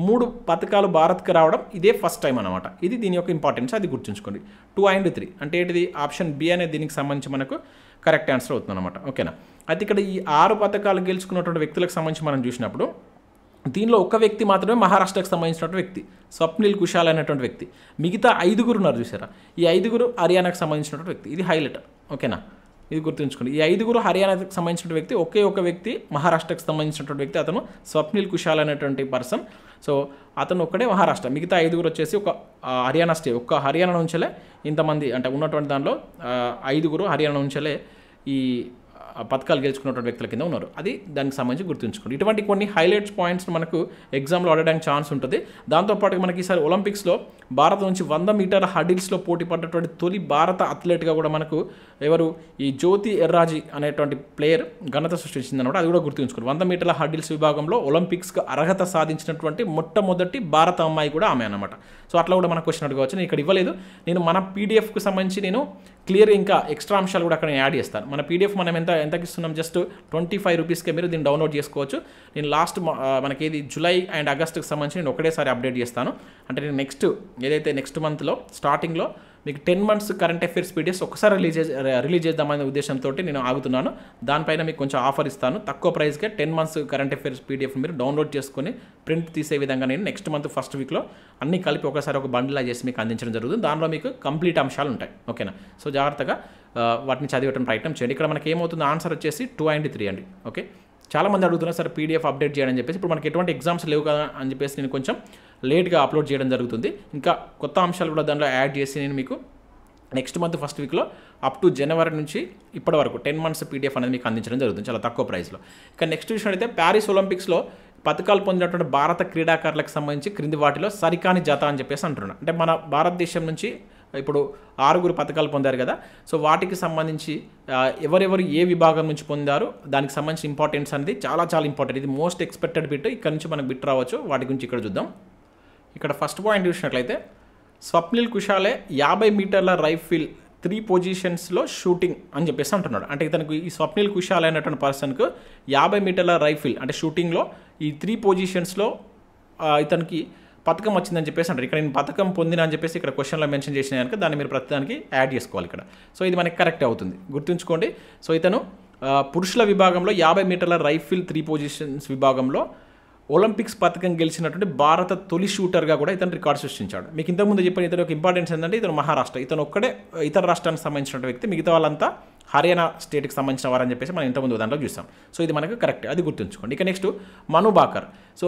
3 పథకాలు భారత్కి రావడం ఇదే ఫస్ట్ టైం అనమాట. ఇది దీని యొక్క ఇంపార్టెన్స్, అది గుర్తుంచుకోండి. 2 and 3 అంటే ఏంటిది, ఆప్షన్ బి అనేది దీనికి సంబంధించి మనకు కరెక్ట్ ఆన్సర్ అవుతుంది అనమాట. ఓకేనా. అయితే ఇక్కడ ఈ 6 పథకాలు గెలుచుకున్నటువంటి వ్యక్తులకు సంబంధించి మనం చూసినప్పుడు దీనిలో ఒక వ్యక్తి మాత్రమే మహారాష్ట్రకు సంబంధించినటువంటి వ్యక్తి, స్వప్నిల్ కుశాల్ అనేటువంటి వ్యక్తి. మిగతా 5గురు ఉన్నారు చూసారా, ఈ 5గురు హర్యానాకు సంబంధించినటువంటి వ్యక్తి. ఇది హైలైట్. ఓకేనా, ఇది గుర్తుంచుకోండి. ఈ 5గురు హర్యానాకు సంబంధించిన వ్యక్తి, ఒకే ఒక వ్యక్తి మహారాష్ట్రకు సంబంధించినటువంటి వ్యక్తి, అతను స్వప్నిల్ కుశాల్ అనేటువంటి పర్సన్. సో అతను ఒక్కడే మహారాష్ట్ర, మిగతా 5గురు వచ్చేసి ఒక హర్యానా స్టేట్, ఒక్క హర్యానా నుంచెలే ఇంతమంది అంటే ఉన్నటువంటి దానిలో 5గురు హర్యానా నుంచెలే ఈ పథకాలు గెలుచుకున్నటువంటి వ్యక్తుల కింద ఉన్నారు. అది దానికి సంబంధించి గుర్తుంచుకోండి. ఇటువంటి కొన్ని హైలైట్స్ పాయింట్స్ మనకు ఎగ్జామ్లో అడగడానికి ఛాన్స్ ఉంటుంది. దాంతోపాటు మనకి ఈసారి ఒలింపిక్స్లో భారత్ నుంచి 100 మీటర్ల హడిల్స్లో పోటీ పడ్డటువంటి తొలి భారత అథ్లెట్గా కూడా మనకు ఎవరు, ఈ జ్యోతి ఎర్రాజీ అనేటువంటి ప్లేయర్ ఘనత సృష్టించిందన్నమాట. అది కూడా గుర్తుంచుకోండి. 100 మీటర్ల హడిల్స్ విభాగంలో ఒలింపిక్స్కి అర్హత సాధించినటువంటి మొట్టమొదటి భారత అమ్మాయి కూడా ఆమె అన్నమాట. సో అట్లా కూడా మనకు క్వశ్చన్ అడగవచ్చు. నేను ఇక్కడ ఇవ్వలేదు, నేను మన పీడిఎఫ్కి సంబంధించి నేను క్లియర్ ఇంకా ఎక్స్ట్రా అంశాలు కూడా అక్కడ నేను యాడ్ చేస్తాను. మన పీడిఎఫ్ మనం ఎంతకి ఇస్తున్నాం, జస్ట్ 25 రూపీస్కే మీరు దీన్ని డౌన్లోడ్ చేసుకోవచ్చు. నేను లాస్ట్ మనకి ఏది జూలై అండ్ ఆగస్ట్కి సంబంధించి నేను ఒకటేసారి అప్డేట్ చేస్తాను. అంటే నేను నెక్స్ట్ మంత్లో స్టార్టింగ్లో మీకు 10 months కరెంట్ అఫైర్స్ పీడిఎఫ్స్ ఒకసారి రిలీజ్ చేద్దామనే ఉద్దేశంతో నేను ఆగుతున్నాను. దానిపైన మీకు కొంచెం ఆఫర్ ఇస్తాను. తక్కువ ప్రైస్కే 10 months కరెంట్ అఫైర్స్ పీడిఎఫ్ మీరు డౌన్లోడ్ చేసుకొని ప్రింట్ తీసే విధంగా నేను నెక్స్ట్ మంత్ ఫస్ట్ వీక్లో అన్ని కలిపి ఒకసారి ఒక బండిలా చేసి మీకు అందించడం జరుగుతుంది. దానిలో మీకు కంప్లీట్ అంశాలు ఉంటాయి. ఓకేనా. సో జాగ్రత్తగా వాటిని చదివేయడం ప్రయత్నం చేయండి. ఇక్కడ మనకి ఏమవుతుంది, ఆన్సర్ వచ్చేసి 2 and 3 అండి. ఓకే. చాలామంది అడుగుతున్నారు సార్ పీడిఎఫ్ అప్డేట్ చేయడం చెప్పేసి. ఇప్పుడు మనకి ఎటువంటి ఎగ్జామ్స్ లేవు కదా అని చెప్పేసి నేను కొంచెం లేట్గా అప్లోడ్ చేయడం జరుగుతుంది. ఇంకా కొత్త అంశాలు కూడా దానిలో యాడ్ చేసి నేను మీకు నెక్స్ట్ మంత్ ఫస్ట్ వీక్లో అప్ టు జనవరి నుంచి ఇప్పటి వరకు 10 months పీడిఎఫ్ అనేది మీకు అందించడం జరుగుతుంది చాలా తక్కువ ప్రైస్లో. ఇక నెక్స్ట్ విషయం అయితే ప్యారిస్ ఒలింపిక్స్లో పథకాలు పొందినటువంటి భారత క్రీడాకారులకు సంబంధించి క్రింది వాటిలో సరికాని జత అని చెప్పేసి అంటున్నాను. అంటే మన భారతదేశం నుంచి ఇప్పుడు 6గురు పథకాలు పొందారు కదా. సో వాటికి సంబంధించి ఎవరెవరు ఏ విభాగం నుంచి పొందారు దానికి సంబంధించి ఇంపార్టెన్స్ అనేది చాలా చాలా ఇంపార్టెంట్. ఇది మోస్ట్ ఎక్స్పెక్టెడ్ బిట్. ఇక్కడ నుంచి మనకు బిట్ రావచ్చు. వాటి గురించి ఇక్కడ చూద్దాం. ఇక్కడ ఫస్ట్ పాయింట్ చూసినట్లయితే స్వప్నిల్ కుశాలే 50 మీటర్ల రైఫిల్ 3 పొజిషన్స్లో షూటింగ్ అని చెప్పేసి అంటున్నాడు. అంటే ఇతనికి ఈ స్వప్నిల్ కుశాల్ అనేటువంటి పర్సన్కు 50 మీటర్ల రైఫిల్ అంటే షూటింగ్లో ఈ 3 పొజిషన్స్లో ఇతనికి పథకం వచ్చిందని చెప్పేసి అంటారు. ఇక్కడ నేను పథకం పొందిన అని చెప్పేసి ఇక్కడ క్వశ్చన్లో మెన్షన్ చేసిన కనుక దాన్ని మీరు ప్రతిదానికి యాడ్ చేసుకోవాలి ఇక్కడ. సో ఇది మనకి కరెక్ట్ అవుతుంది, గుర్తుంచుకోండి. సో ఇతను పురుషుల విభాగంలో 50 మీటర్ల రైఫిల్ 3 పొజిషన్స్ విభాగంలో ఒలింపిక్స్ పథకం గెలిచినటువంటి భారత తొలి షూటర్గా కూడా ఇతను రికార్డు సృష్టించాడు. మీకు ఇంతకుముందు చెప్పిన ఇతను ఒక ఇంపార్టెన్స్ ఏంటంటే ఇతను మహారాష్ట్ర, ఇతను ఒక్కడే ఇతర రాష్ట్రానికి సంబంధించిన వ్యక్తి, మిగతా వాళ్ళంతా హర్యానా స్టేట్కి సంబంధించిన వారని చెప్పేసి మనం ఇంతకుముందు దాంట్లో చూస్తాం. సో ఇది మనకు కరెక్ట్, అది గుర్తుంచుకోండి. ఇక నెక్స్ట్ మను బాకర్. సో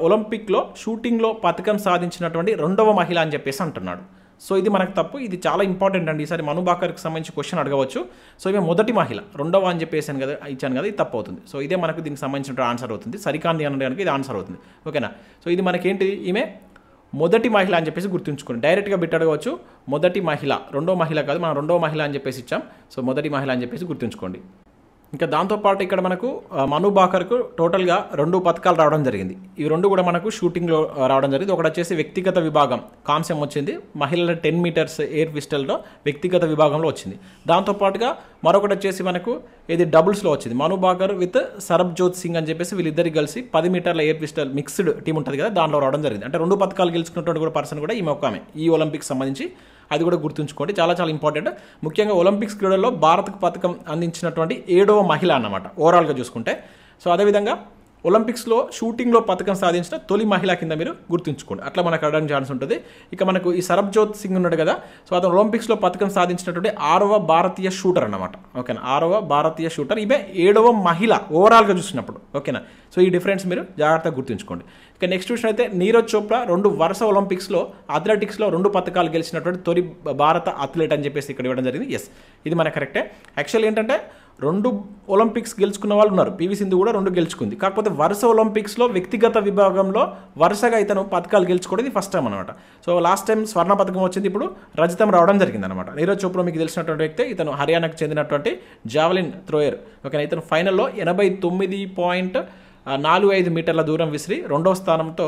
ఒలింపిక్లో షూటింగ్లో పథకం సాధించినటువంటి 2వ మహిళ అని చెప్పేసి అంటున్నాడు. సో ఇది మనకు తప్పు, ఇది చాలా ఇంపార్టెంట్ అండి. ఈసారి మను బాకర్కి సంబంధించి క్వశ్చన్ అడగవచ్చు. సో ఇవి మొదటి మహిళ, 2వ అని చెప్పేసాను కదా, ఇచ్చాను కదా, ఇది తప్పు అవుతుంది. సో ఇదే మనకు దీనికి సంబంధించిన ఆన్సర్ అవుతుంది. సరికాంది అనడానికి ఇది ఆన్సర్ అవుతుంది. ఓకేనా. సో ఇది మనకేంటి, ఈమె మొదటి మహిళ అని చెప్పేసి గుర్తుంచుకోండి. డైరెక్ట్గా బిట్ అడగవచ్చు. మొదటి మహిళ, 2వ మహిళ కాదు, మనం 2వ మహిళ అని చెప్పేసి ఇచ్చాం. సో మొదటి మహిళ అని చెప్పేసి గుర్తుంచుకోండి. ఇంకా దాంతోపాటు ఇక్కడ మనకు మను బాకర్కు టోటల్గా 2 పథకాలు రావడం జరిగింది. ఇవి 2 కూడా మనకు షూటింగ్లో రావడం జరిగింది. ఒకటి వచ్చేసి వ్యక్తిగత విభాగం కాంస్యం వచ్చింది, మహిళల 10 మీటర్స్ ఎయిర్ పిస్టల్లో వ్యక్తిగత విభాగంలో వచ్చింది. దాంతోపాటుగా మరొకటి వచ్చేసి మనకు ఇది డబుల్స్లో వచ్చింది. మను బాకర్ విత్ సరబ్జోత్ సింగ్ అని చెప్పేసి వీళ్ళిద్దరు కలిసి 10 మీటర్ల ఎయిర్ పిస్టల్ మిక్స్డ్ టీం ఉంటుంది కదా, దానిలో రావడం జరిగింది. అంటే 2 పథకాలు గెలుచుకున్నటువంటి కూడా పర్సన్ కూడా ఈమె ఒక్కమే ఈ ఒలింపిక్స్ సంబంధించి. అది కూడా గుర్తుంచుకోండి, చాలా చాలా ఇంపార్టెంట్. ముఖ్యంగా ఒలింపిక్స్ క్రీడల్లో భారత్కు పథకం అందించినటువంటి 7వ మహిళ అన్నమాట ఓవరాల్గా చూసుకుంటే. సో అదేవిధంగా ఒలింపిక్స్లో షూటింగ్లో పథకం సాధించిన తొలి మహిళ కింద మీరు గుర్తుంచుకోండి. అట్లా మనకు అడగడానికి ఛాన్స్ ఉంటుంది. ఇక మనకు ఈ సరబ్జోత్ సింగ్ ఉన్నాడు కదా, సో అతను ఒలింపిక్స్లో పథకం సాధించినటువంటి 6వ భారతీయ షూటర్ అన్నమాట. ఓకేనా, 6వ భారతీయ షూటర్. ఈమె 7వ మహిళ ఓవరాల్గా చూసినప్పుడు. ఓకేనా, సో ఈ డిఫరెన్స్ మీరు జాగ్రత్తగా గుర్తుంచుకోండి. ఇక నెక్స్ట్ చూసిన అయితే నీరజ్ చోప్రా 2 వరుస ఒలింపిక్స్లో అథ్లెటిక్స్లో 2 పథకాలు గెలిచినటువంటి తొలి భారత అథ్లెట్ అని చెప్పేసి ఇక్కడ ఇవ్వడం జరిగింది. ఎస్, ఇది మన కరెక్టే. యాక్చువల్ ఏంటంటే 2 ఒలింపిక్స్ గెలుచుకున్న వాళ్ళు ఉన్నారు. పివి సింధు కూడా 2 గెలుచుకుంది. కాకపోతే వరుస ఒలింపిక్స్లో వ్యక్తిగత విభాగంలో వరుసగా ఇతను పథకాలు గెలుచుకోవడం ఫస్ట్ టైం అనమాట. సో లాస్ట్ టైం స్వర్ణ పథకం వచ్చింది, ఇప్పుడు రజతం రావడం జరిగింది అనమాట. నీరజ్ చోప్రా మీకు తెలిసినటువంటి వ్యక్తి. ఇతను హర్యానాకు చెందినటువంటి జావలిన్ థ్రోయర్. ఓకే, ఇతను ఫైనల్లో 89.45 మీటర్ల దూరం విసిరి 2వ స్థానంతో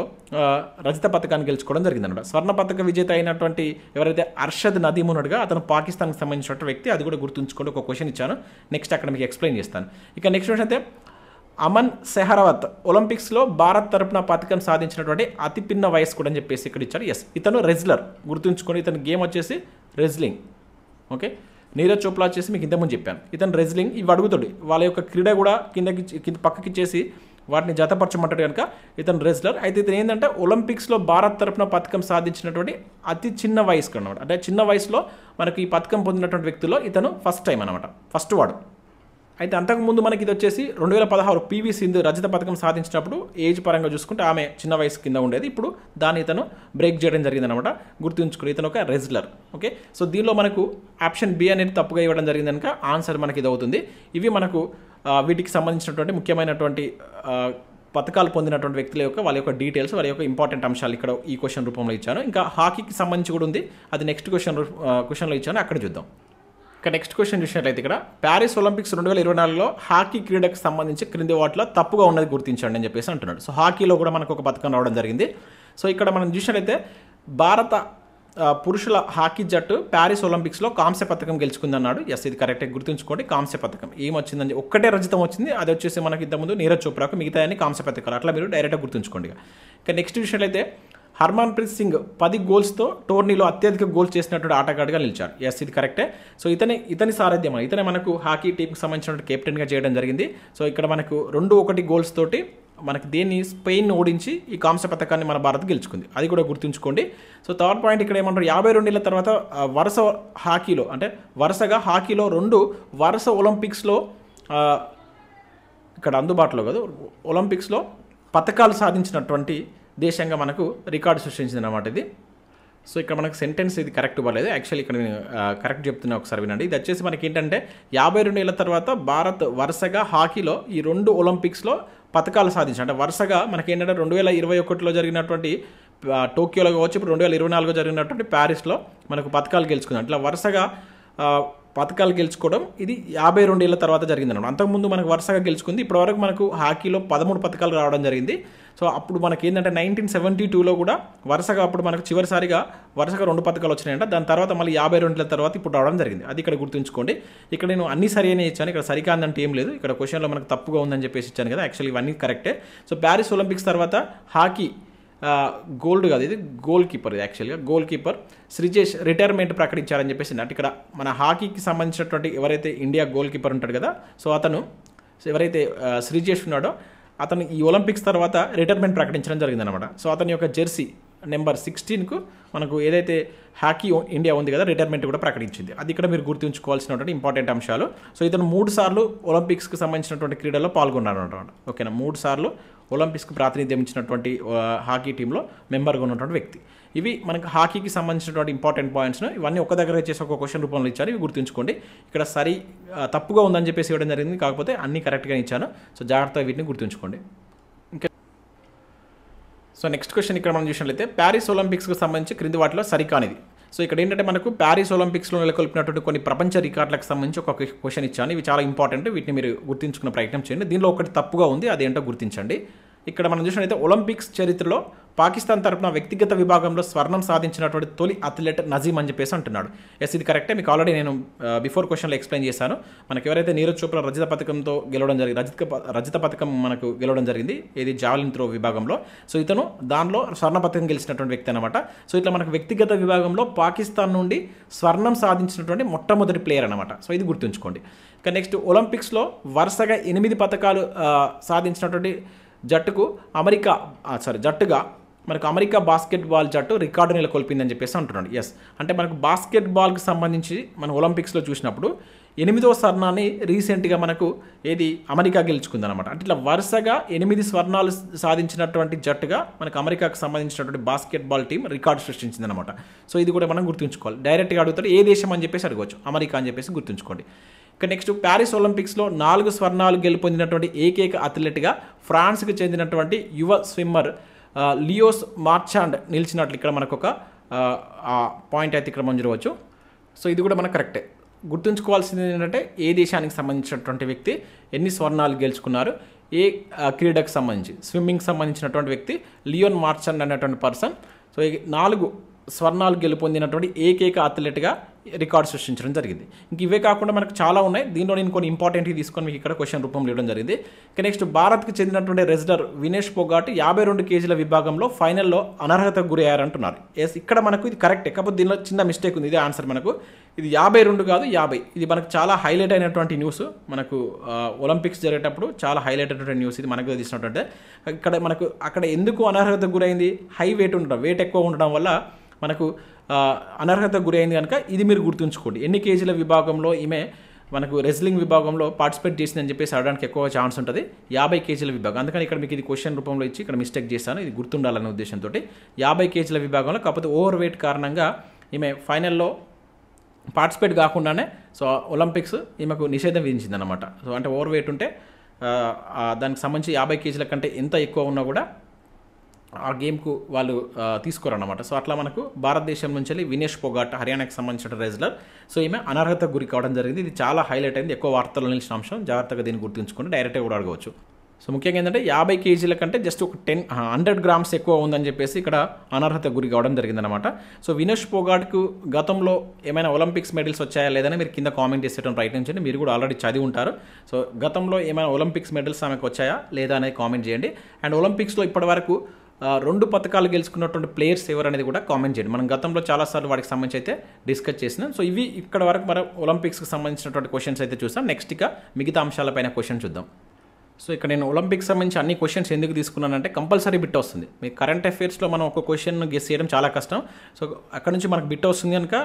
రజత పథకాన్ని గెలుచుకోవడం జరిగిందన్నమాట. స్వర్ణ పథక విజేత అయినటువంటి ఎవరైతే అర్షద్ నదీమ్ ఉన్నాడుగా, అతను పాకిస్తాన్కి సంబంధించిన వ్యక్తి. అది కూడా గుర్తుంచుకోండి. ఒక క్వశ్చన్ ఇచ్చాను, నెక్స్ట్ అక్కడ మీకు ఎక్స్ప్లెయిన్ చేస్తాను. ఇక నెక్స్ట్ క్వశ్చన్ అయితే అమన్ సెహరావత్ ఒలింపిక్స్లో భారత్ తరపున పథకం సాధించినటువంటి అతి పిన్న వయస్సు కూడా అని చెప్పేసి ఇక్కడ ఇచ్చారు. ఎస్, ఇతను రెజ్లర్. గుర్తుంచుకోండి, ఇతను గేమ్ వచ్చేసి రెజ్లింగ్. ఓకే, నీరజ్ చోప్రా వచ్చేసి మీకు ఇంతకుముందు చెప్పాను, ఇతను రెజ్లింగ్. ఇవి అడుగుతాడు, వాళ్ళ యొక్క క్రీడ కూడా కింద పక్కకి ఇచ్చేసి వాటిని జతపరచమంటాడు కనుక ఇతను రెజ్లర్. అయితే ఇతను ఏంటంటే ఒలింపిక్స్లో భారత్ తరపున పథకం సాధించినటువంటి అతి చిన్న వయసుకు అనమాట. అంటే చిన్న వయసులో మనకి ఈ పథకం పొందినటువంటి వ్యక్తుల్లో ఇతను ఫస్ట్ టైం అనమాట, ఫస్ట్ వాడు. అయితే అంతకుముందు మనకి ఇది వచ్చేసి 2016 పివి సింధు రజత పథకం సాధించినప్పుడు ఏజ్ పరంగా చూసుకుంటే ఆమె చిన్న వయసు కింద ఉండేది. ఇప్పుడు దాన్ని ఇతను బ్రేక్ చేయడం జరిగిందనమాట. గుర్తుంచుకుని ఇతను ఒక రెజ్లర్. ఓకే, సో దీనిలో మనకు ఆప్షన్ బి అనేది తప్పుగా ఇవ్వడం జరిగింది కనుక ఆన్సర్ మనకి ఇది అవుతుంది. ఇవి మనకు వీటికి సంబంధించినటువంటి ముఖ్యమైనటువంటి పథకాలు పొందినటువంటి వ్యక్తుల యొక్క వాళ్ళ యొక్క డీటెయిల్స్, వాళ్ళ యొక్క ఇంపార్టెంట్ అంశాలు ఇక్కడ ఈ క్వశ్చన్ రూపంలో ఇచ్చాను. ఇంకా హాకీకి సంబంధించి కూడా ఉంది, అది నెక్స్ట్ క్వశ్చన్లో ఇచ్చాను, అక్కడ చూద్దాం. ఇక నెక్స్ట్ క్వశ్చన్ చూసినట్లయితే ఇక్కడ ప్యారిస్ ఒలింపిక్స్ 2024లో హాకీ క్రీడకు సంబంధించి క్రింది వాటిలో తప్పుగా ఉన్నది గుర్తించండి అని చెప్పేసి అంటున్నాడు. సో హాకీలో కూడా మనకు ఒక పథకం రావడం జరిగింది. సో ఇక్కడ మనం చూసినట్లయితే భారత పురుషుల హాకీ జట్టు ప్యారిస్ ఒలింపిక్స్లో కాంస్య పథకం గెలుచుకుందన్నాడు. ఎస్, ఇది కరెక్టే. గుర్తుంచుకోండి, కాంస్య పథకం ఏమొచ్చిందని ఒక్కటే రజతం వచ్చింది, అది వచ్చేసి మనకి ఇంతకుముందు నీరజ్ చోప్రాకు, మిగతా అన్ని కాంస్య పథకాలు. అట్లా మీరు డైరెక్ట్గా గుర్తుంచుకోండి. ఇక నెక్స్ట్ చూసినట్లయితే హర్మన్ ప్రీత్ సింగ్ 10 గోల్స్తో టోర్నీలో అత్యధిక గోల్స్ చేసినటువంటి ఆటగాడిగా నిలిచాడు. ఎస్, ఇది కరెక్టే. సో ఇతని సారథ్యం, ఇతనే మనకు హాకీ టీంకి సంబంధించిన కెప్టెన్గా చేయడం జరిగింది. సో ఇక్కడ మనకు 2-1 గోల్స్ తోటి మనకి దేన్ని స్పెయిన్ ఓడించి ఈ కాంస్య పథకాన్ని మన భారత్ గెలుచుకుంది. అది కూడా గుర్తుంచుకోండి. సో థర్డ్ పాయింట్ ఇక్కడ ఏమంటారు, 52 ఏళ్ల తర్వాత వరుస హాకీలో అంటే వరుసగా హాకీలో 2 వరుస ఒలింపిక్స్లో ఇక్కడ అందుబాటులో కాదు, ఒలింపిక్స్లో పథకాలు సాధించినటువంటి దేశంగా మనకు రికార్డు సృష్టించింది అన్నమాట ఇది. సో ఇక్కడ మనకు సెంటెన్స్ ఇది కరెక్ట్ ఇవ్వలేదు. యాక్చువల్లీ ఇక్కడ నేను కరెక్ట్ చెప్తున్నా, ఒకసారి వినండి. ఇది వచ్చేసి మనకి ఏంటంటే 52 ఏళ్ల తర్వాత భారత్ వరుసగా హాకీలో ఈ 2 ఒలింపిక్స్లో పథకాలు సాధించారు. అంటే వరుసగా మనకి ఏంటంటే 2021లో జరిగినటువంటి టోక్యోలో కావచ్చు, ఇప్పుడు 2024లో జరిగినటువంటి ప్యారిస్లో మనకు పథకాలు గెలుచుకుందాం. ఇట్లా వరుసగా పథకాలు గెలుచుకోవడం ఇది 52 ఏళ్ల తర్వాత జరిగిందన్నమాట. అంతకుముందు మనకు వరుసగా గెలుచుకుంది. ఇప్పటివరకు మనకు హాకీలో 13 పథకాలు రావడం జరిగింది. సో అప్పుడు మనకి ఏంటంటే 1972లో కూడా వరుసగా అప్పుడు మనకు చివరిసారిగా వరుసగా 2 పథకాలు వచ్చినాయంట. దాని తర్వాత మళ్ళీ 52 ఏళ్ల తర్వాత ఇప్పుడు రావడం జరిగింది. అది ఇక్కడ గుర్తుంచుకోండి. ఇక్కడ నేను అన్ని సరి అయినా ఇచ్చాను, ఇక్కడ సరికాదంటే ఏం లేదు. ఇక్కడ క్వశ్చన్లో మనకు తప్పుగా ఉందని చెప్పేసి ఇచ్చాను కదా, యాక్చువల్లీ ఇవన్నీ కరెక్టే. సో ప్యారిస్ ఒలింపిక్స్ తర్వాత హాకీ గోల్డ్ కాదు, ఇది గోల్ కీపర్. ఇది యాక్చువల్గా గోల్ కీపర్ శ్రీజేష్ రిటైర్మెంట్ ప్రకటించారని చెప్పేసి అంటే ఇక్కడ మన హాకీకి సంబంధించినటువంటి ఎవరైతే ఇండియా గోల్ కీపర్ ఉంటాడు కదా, సో అతను ఎవరైతే శ్రీజేష్ ఉన్నాడో అతను ఈ ఒలింపిక్స్ తర్వాత రిటైర్మెంట్ ప్రకటించడం జరిగిందనమాట. సో అతని యొక్క జెర్సీ నెంబర్ 16కు మనకు ఏదైతే హాకీ ఇండియా ఉంది కదా, రిటైర్మెంట్ కూడా ప్రకటించింది. అది ఇక్కడ మీరు గుర్తుంచుకోవాల్సినటువంటి ఇంపార్టెంట్ అంశాలు. సో ఇతను 3 సార్లు ఒలింపిక్స్కి సంబంధించినటువంటి క్రీడల్లో పాల్గొన్నాడు అనమాట. ఓకేనా, 3 సార్లు ఒలింపిక్స్కి ప్రాతినిధ్యం ఇచ్చినటువంటి హాకీ టీంలో మెంబర్గా ఉన్నటువంటి వ్యక్తి. ఇవి మనకు హాకీకి సంబంధించినటువంటి ఇంపార్టెంట్ పాయింట్స్ను ఇవన్నీ ఒక్క దగ్గర చేసి ఒక క్వశ్చన్ రూపంలో ఇచ్చారు. ఇవి గుర్తుంచుకోండి. ఇక్కడ తప్పుగా ఉందని చెప్పేసి ఇవ్వడం జరిగింది, కాకపోతే అన్నీ కరెక్ట్గా ఇచ్చాను. సో జాగ్రత్తగా వీటిని గుర్తుంచుకోండి. సో నెక్స్ట్ క్వశ్చన్ ఇక్కడ మనం చూసినట్లయితే ప్యారిస్ ఒలింపిక్స్కి సంబంధించి క్రింది వాటిలో సరికానిది. సో ఇక్కడ ఏంటంటే మనకు ప్యారిస్ ఒలింపిక్స్లో నెలకొల్పినటువంటి కొన్ని ప్రపంచ రికార్డులకు సంబంధించి ఒక క్వశ్చన్ ఇచ్చాను. ఇవి చాలా ఇంపార్టెంట్, వీటిని మీరు గుర్తించుకునే ప్రయత్నం చేయండి. దీనిలో ఒకటి తప్పుగా ఉంది, అదేంటో గుర్తించండి. ఇక్కడ మనం చూసినట్లయితే ఒలింపిక్స్ చరిత్రలో పాకిస్తాన్ తరపున వ్యక్తిగత విభాగంలో స్వర్ణం సాధించినటువంటి తొలి అథ్లెట్ నజీమ్ అని చెప్పేసి అంటున్నాడు. ఎస్, ఇది కరెక్టే. మీకు ఆల్రెడీ నేను బిఫోర్ క్వశ్చన్లో ఎక్స్ప్లెయిన్ చేశాను. మనకు ఎవరైతే నీరజ్ చోప్రా రజత పథకంతో గెలవడం జరిగింది, రజత పథకం మనకు గెలవడం జరిగింది, ఇది జావలిన్ త్రో విభాగంలో. సో ఇతను దానిలో స్వర్ణ పథకం గెలిచినటువంటి వ్యక్తి అనమాట. సో ఇట్లా మనకు వ్యక్తిగత విభాగంలో పాకిస్తాన్ నుండి స్వర్ణం సాధించినటువంటి మొట్టమొదటి ప్లేయర్ అనమాట. సో ఇది గుర్తుంచుకోండి. ఇక నెక్స్ట్ ఒలింపిక్స్లో వరుసగా 8 పథకాలు సాధించినటువంటి జట్టుకు జట్టుగా మనకు అమెరికా బాస్కెట్బాల్ జట్టు రికార్డు నెలకొల్పిందని చెప్పేసి అంటున్నాడు. ఎస్, అంటే మనకు బాస్కెట్బాల్కి సంబంధించి మనం ఒలింపిక్స్లో చూసినప్పుడు 8వ స్వర్ణాన్ని రీసెంట్గా మనకు అమెరికా గెలుచుకుందనమాట. అంటే ఇట్లా వరుసగా 8 స్వర్ణాలు సాధించినటువంటి జట్టుగా మనకు అమెరికాకు సంబంధించినటువంటి బాస్కెట్బాల్ టీం రికార్డు సృష్టించిందనమాట. సో ఇది కూడా మనం గుర్తుంచుకోవాలి. డైరెక్ట్గా అడుగుతారు ఏ దేశం అని చెప్పేసి అడగవచ్చు, అమెరికా అని చెప్పేసి గుర్తుంచుకోండి. ఇక నెక్స్ట్ ప్యారిస్ ఒలింపిక్స్లో 4 స్వర్ణాలు గెలుపొందినటువంటి ఏకైక అథ్లెట్గా ఫ్రాన్స్కి చెందినటువంటి యువ స్విమ్మర్ లియోస్ మార్చాండ్ నిలిచినట్లు ఇక్కడ మనకు ఒక పాయింట్ అయితే ఇక్కడ మనం చూడవచ్చు. సో ఇది కూడా మనకు కరెక్టే. గుర్తుంచుకోవాల్సింది ఏంటంటే ఏ దేశానికి సంబంధించినటువంటి వ్యక్తి ఎన్ని స్వర్ణాలు గెలుచుకున్నారు, ఏ క్రీడకు సంబంధించి స్విమ్మింగ్కి సంబంధించినటువంటి వ్యక్తి లియోన్ మార్చాండ్ అనేటువంటి పర్సన్. సో ఈ 4 స్వర్ణాలు గెలుపొందినటువంటి ఏకైక అథ్లెట్గా రికార్డు సృష్టించడం జరిగింది. ఇంక ఇవే కాకుండా మనకు చాలా ఉన్నాయి. దీనిలో నేను కొన్ని ఇంపార్టెంట్ తీసుకొని మీకు ఇక్కడ క్వశ్చన్ రూపంలో ఇవ్వడం జరిగింది. ఇక నెక్స్ట్ భారత్కి చెందినటువంటి రెజ్లర్ వినేష్ ఫోగాట్ 52 కేజీల విభాగంలో ఫైనల్లో అనర్హతకు గురయ్యారంటున్నారు. ఎస్, ఇక్కడ మనకు ఇది కరెక్టే, కాకపోతే దీనిలో చిన్న మిస్టేక్ ఉంది. ఇదే ఆన్సర్ మనకు. ఇది 52 కాదు 50. ఇది మనకు చాలా హైలైట్ అయినటువంటి న్యూస్. మనకు ఒలింపిక్స్ జరిగేటప్పుడు చాలా హైలైట్ అయినటువంటి న్యూస్ ఇది మనకు తీసినటువంటి. ఇక్కడ మనకు అక్కడ ఎందుకు అనర్హతకు గురైంది, హై వెయిట్ ఉండడం, వెయిట్ ఎక్కువ ఉండడం వల్ల మనకు అనర్హతకు గురైంది కనుక ఇది మీరు గుర్తుంచుకోండి. ఎన్ని కేజీల విభాగంలో ఈమె మనకు రెజ్లింగ్ విభాగంలో పార్టిసిపేట్ చేసిందని చెప్పేసి అడగడానికి ఎక్కువ ఛాన్స్ ఉంటుంది. 50 కేజీల విభాగం. అందుకని ఇక్కడ మీకు ఇది క్వశ్చన్ రూపంలో ఇచ్చి ఇక్కడ మిస్టేక్ చేశాను. ఇది గుర్తుండాలనే ఉద్దేశంతో 50 కేజీల విభాగంలో, కాకపోతే ఓవర్ వెయిట్ కారణంగా ఈమె ఫైనల్లో పార్టిసిపేట్ కాకుండానే సో ఒలింపిక్స్ ఈమెకు నిషేధం విధించిందనమాట. సో అంటే ఓవర్ వెయిట్ ఉంటే దానికి సంబంధించి 50 కేజీల కంటే ఎంత ఎక్కువ ఉన్నా కూడా ఆ గేమ్కు వాళ్ళు తీసుకోరన్నమాట. సో అట్లా మనకు భారతదేశం నుంచి వినేష్ ఫోగాట్ హర్యానాకి సంబంధించిన రెజ్లర్, సో ఈమె అనర్హతకు గురి కావడం జరిగింది. ఇది చాలా హైలైట్ అయింది, ఎక్కువ వార్తల్లో నిలిచిన అంశం. జాగ్రత్తగా దీన్ని గుర్తుంచుకొని డైరెక్ట్గా కూడా అడగవచ్చు. సో ముఖ్యంగా ఏంటంటే 50 కేజీల కంటే జస్ట్ ఒక 100 గ్రామ్స్ ఎక్కువ ఉందని చెప్పేసి ఇక్కడ అనర్హత గురి కావడం జరిగిందనమాట. సో వినేష్ ఫోగాట్కు గతంలో ఏమైనా ఒలింపిక్స్ మెడల్స్ వచ్చాయా లేదని మీరు కింద కామెంట్ చేసేయడం ప్రయత్నించండి. మీరు కూడా ఆల్రెడీ చదివి ఉంటారు. సో గతంలో ఏమైనా ఒలింపిక్స్ మెడల్స్ ఆమెకు వచ్చాయా లేదా అనేది కామెంట్ చేయండి. అండ్ ఒలింపిక్స్లో ఇప్పటివరకు 2 పథకాలు గెలుచుకున్నటువంటి ప్లేయర్స్ ఎవరు అనేది కూడా కామెంట్ చేయండి. మనం గతంలో చాలాసార్లు వాటికి సంబంధించి అయితే డిస్కస్ చేసినాం. సో ఇవి ఇక్కడ వరకు మనం ఒలింపిక్స్కి సంబంధించినటువంటి క్వశ్చన్స్ అయితే చూసాం. నెక్స్ట్ ఇక మిగతా అంశాలపైన క్వశ్చన్ చూద్దాం. సో ఇక్కడ నేను ఒలింపిక్స్ సంబంధించి అన్ని క్వశ్చన్స్ ఎందుకు తీసుకున్నానంటే కంపల్సరీ బిట్ వస్తుంది. మీ కరెంట్ అఫైర్స్లో మనం ఒక క్వశ్చన్ గెస్ చేయడం చాలా కష్టం. సో అక్కడ నుంచి మనకు బిట్ వస్తుంది కనుక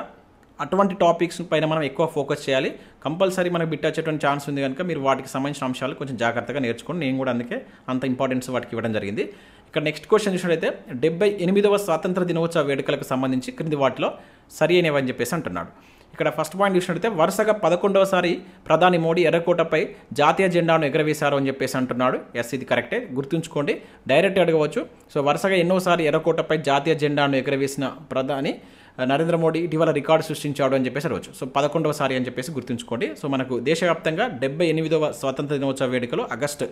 అటువంటి టాపిక్స్ పైన మనం ఎక్కువ ఫోకస్ చేయాలి. కంపల్సరీ మనకు బిట్ వచ్చేటువంటి ఛాన్స్ ఉంది కనుక మీరు వాటికి సంబంధించిన అంశాలు కొంచెం జాగ్రత్తగా నేర్చుకోండి. నేను కూడా అందుకే అంత ఇంపార్టెన్స్ వాటికి ఇవ్వడం జరిగింది. ఇక్కడ నెక్స్ట్ క్వశ్చన్ చూసినట్లయితే 78వ స్వాతంత్ర దినోత్సవ వేడుకలకు సంబంధించి క్రింది వాటిలో సరి అయినవని చెప్పేసి అంటున్నాడు. ఇక్కడ ఫస్ట్ పాయింట్ చూసినట్లయితే వరుసగా 11వసారి ప్రధాని మోడీ ఎర్రకోటపై జాతీయ జెండాను ఎగరవేశారు అని చెప్పేసి అంటున్నాడు. ఎస్, ఇది కరెక్టే, గుర్తుంచుకోండి. డైరెక్ట్ అడగవచ్చు. సో వరుసగా ఎన్నోసారి ఎర్రకోటపై జాతీయ జెండాను ఎగరవేసిన ప్రధాని నరేంద్ర మోడీ ఇటీవల రికార్డు సృష్టించాడు అని చెప్పేసి అడగవచ్చు. సో 11వసారి అని చెప్పేసి గుర్తుంచుకోండి. సో మనకు దేశవ్యాప్తంగా 78వ స్వాతంత్ర దినోత్సవ వేడుకలు ఆగస్టు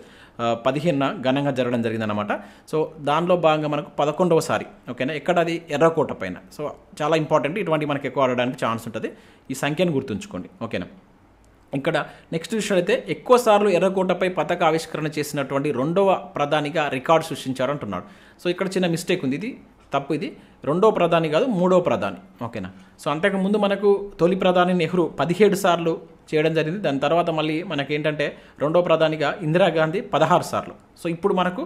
15న ఘనంగా జరగడం జరిగిందనమాట. సో దానిలో భాగంగా మనకు 11వసారి, ఓకేనా, ఎక్కడ అది ఎర్రకోట పైన. సో చాలా ఇంపార్టెంట్, ఇటువంటి మనకు ఎక్కువ ఆడడానికి ఛాన్స్ ఉంటుంది. ఈ సంఖ్యను గుర్తుంచుకోండి, ఓకేనా. ఇక్కడ నెక్స్ట్ చూసినట్లయితే ఎక్కువసార్లు ఎర్రకోటపై పతాక ఆవిష్కరణ చేసినటువంటి 2వ ప్రధానిగా రికార్డు సృష్టించారు అంటున్నాడు. సో ఇక్కడ చిన్న మిస్టేక్ ఉంది, ఇది తప్పు. ఇది 2వ ప్రధాని కాదు, 3వ ప్రధాని, ఓకేనా. సో అంతకుముందు మనకు తొలి ప్రధాని నెహ్రూ 17 సార్లు చేయడం జరిగింది. దాని తర్వాత మళ్ళీ మనకేంటంటే 2వ ప్రధానిగా ఇందిరాగాంధీ 16 సార్లు. సో ఇప్పుడు మనకు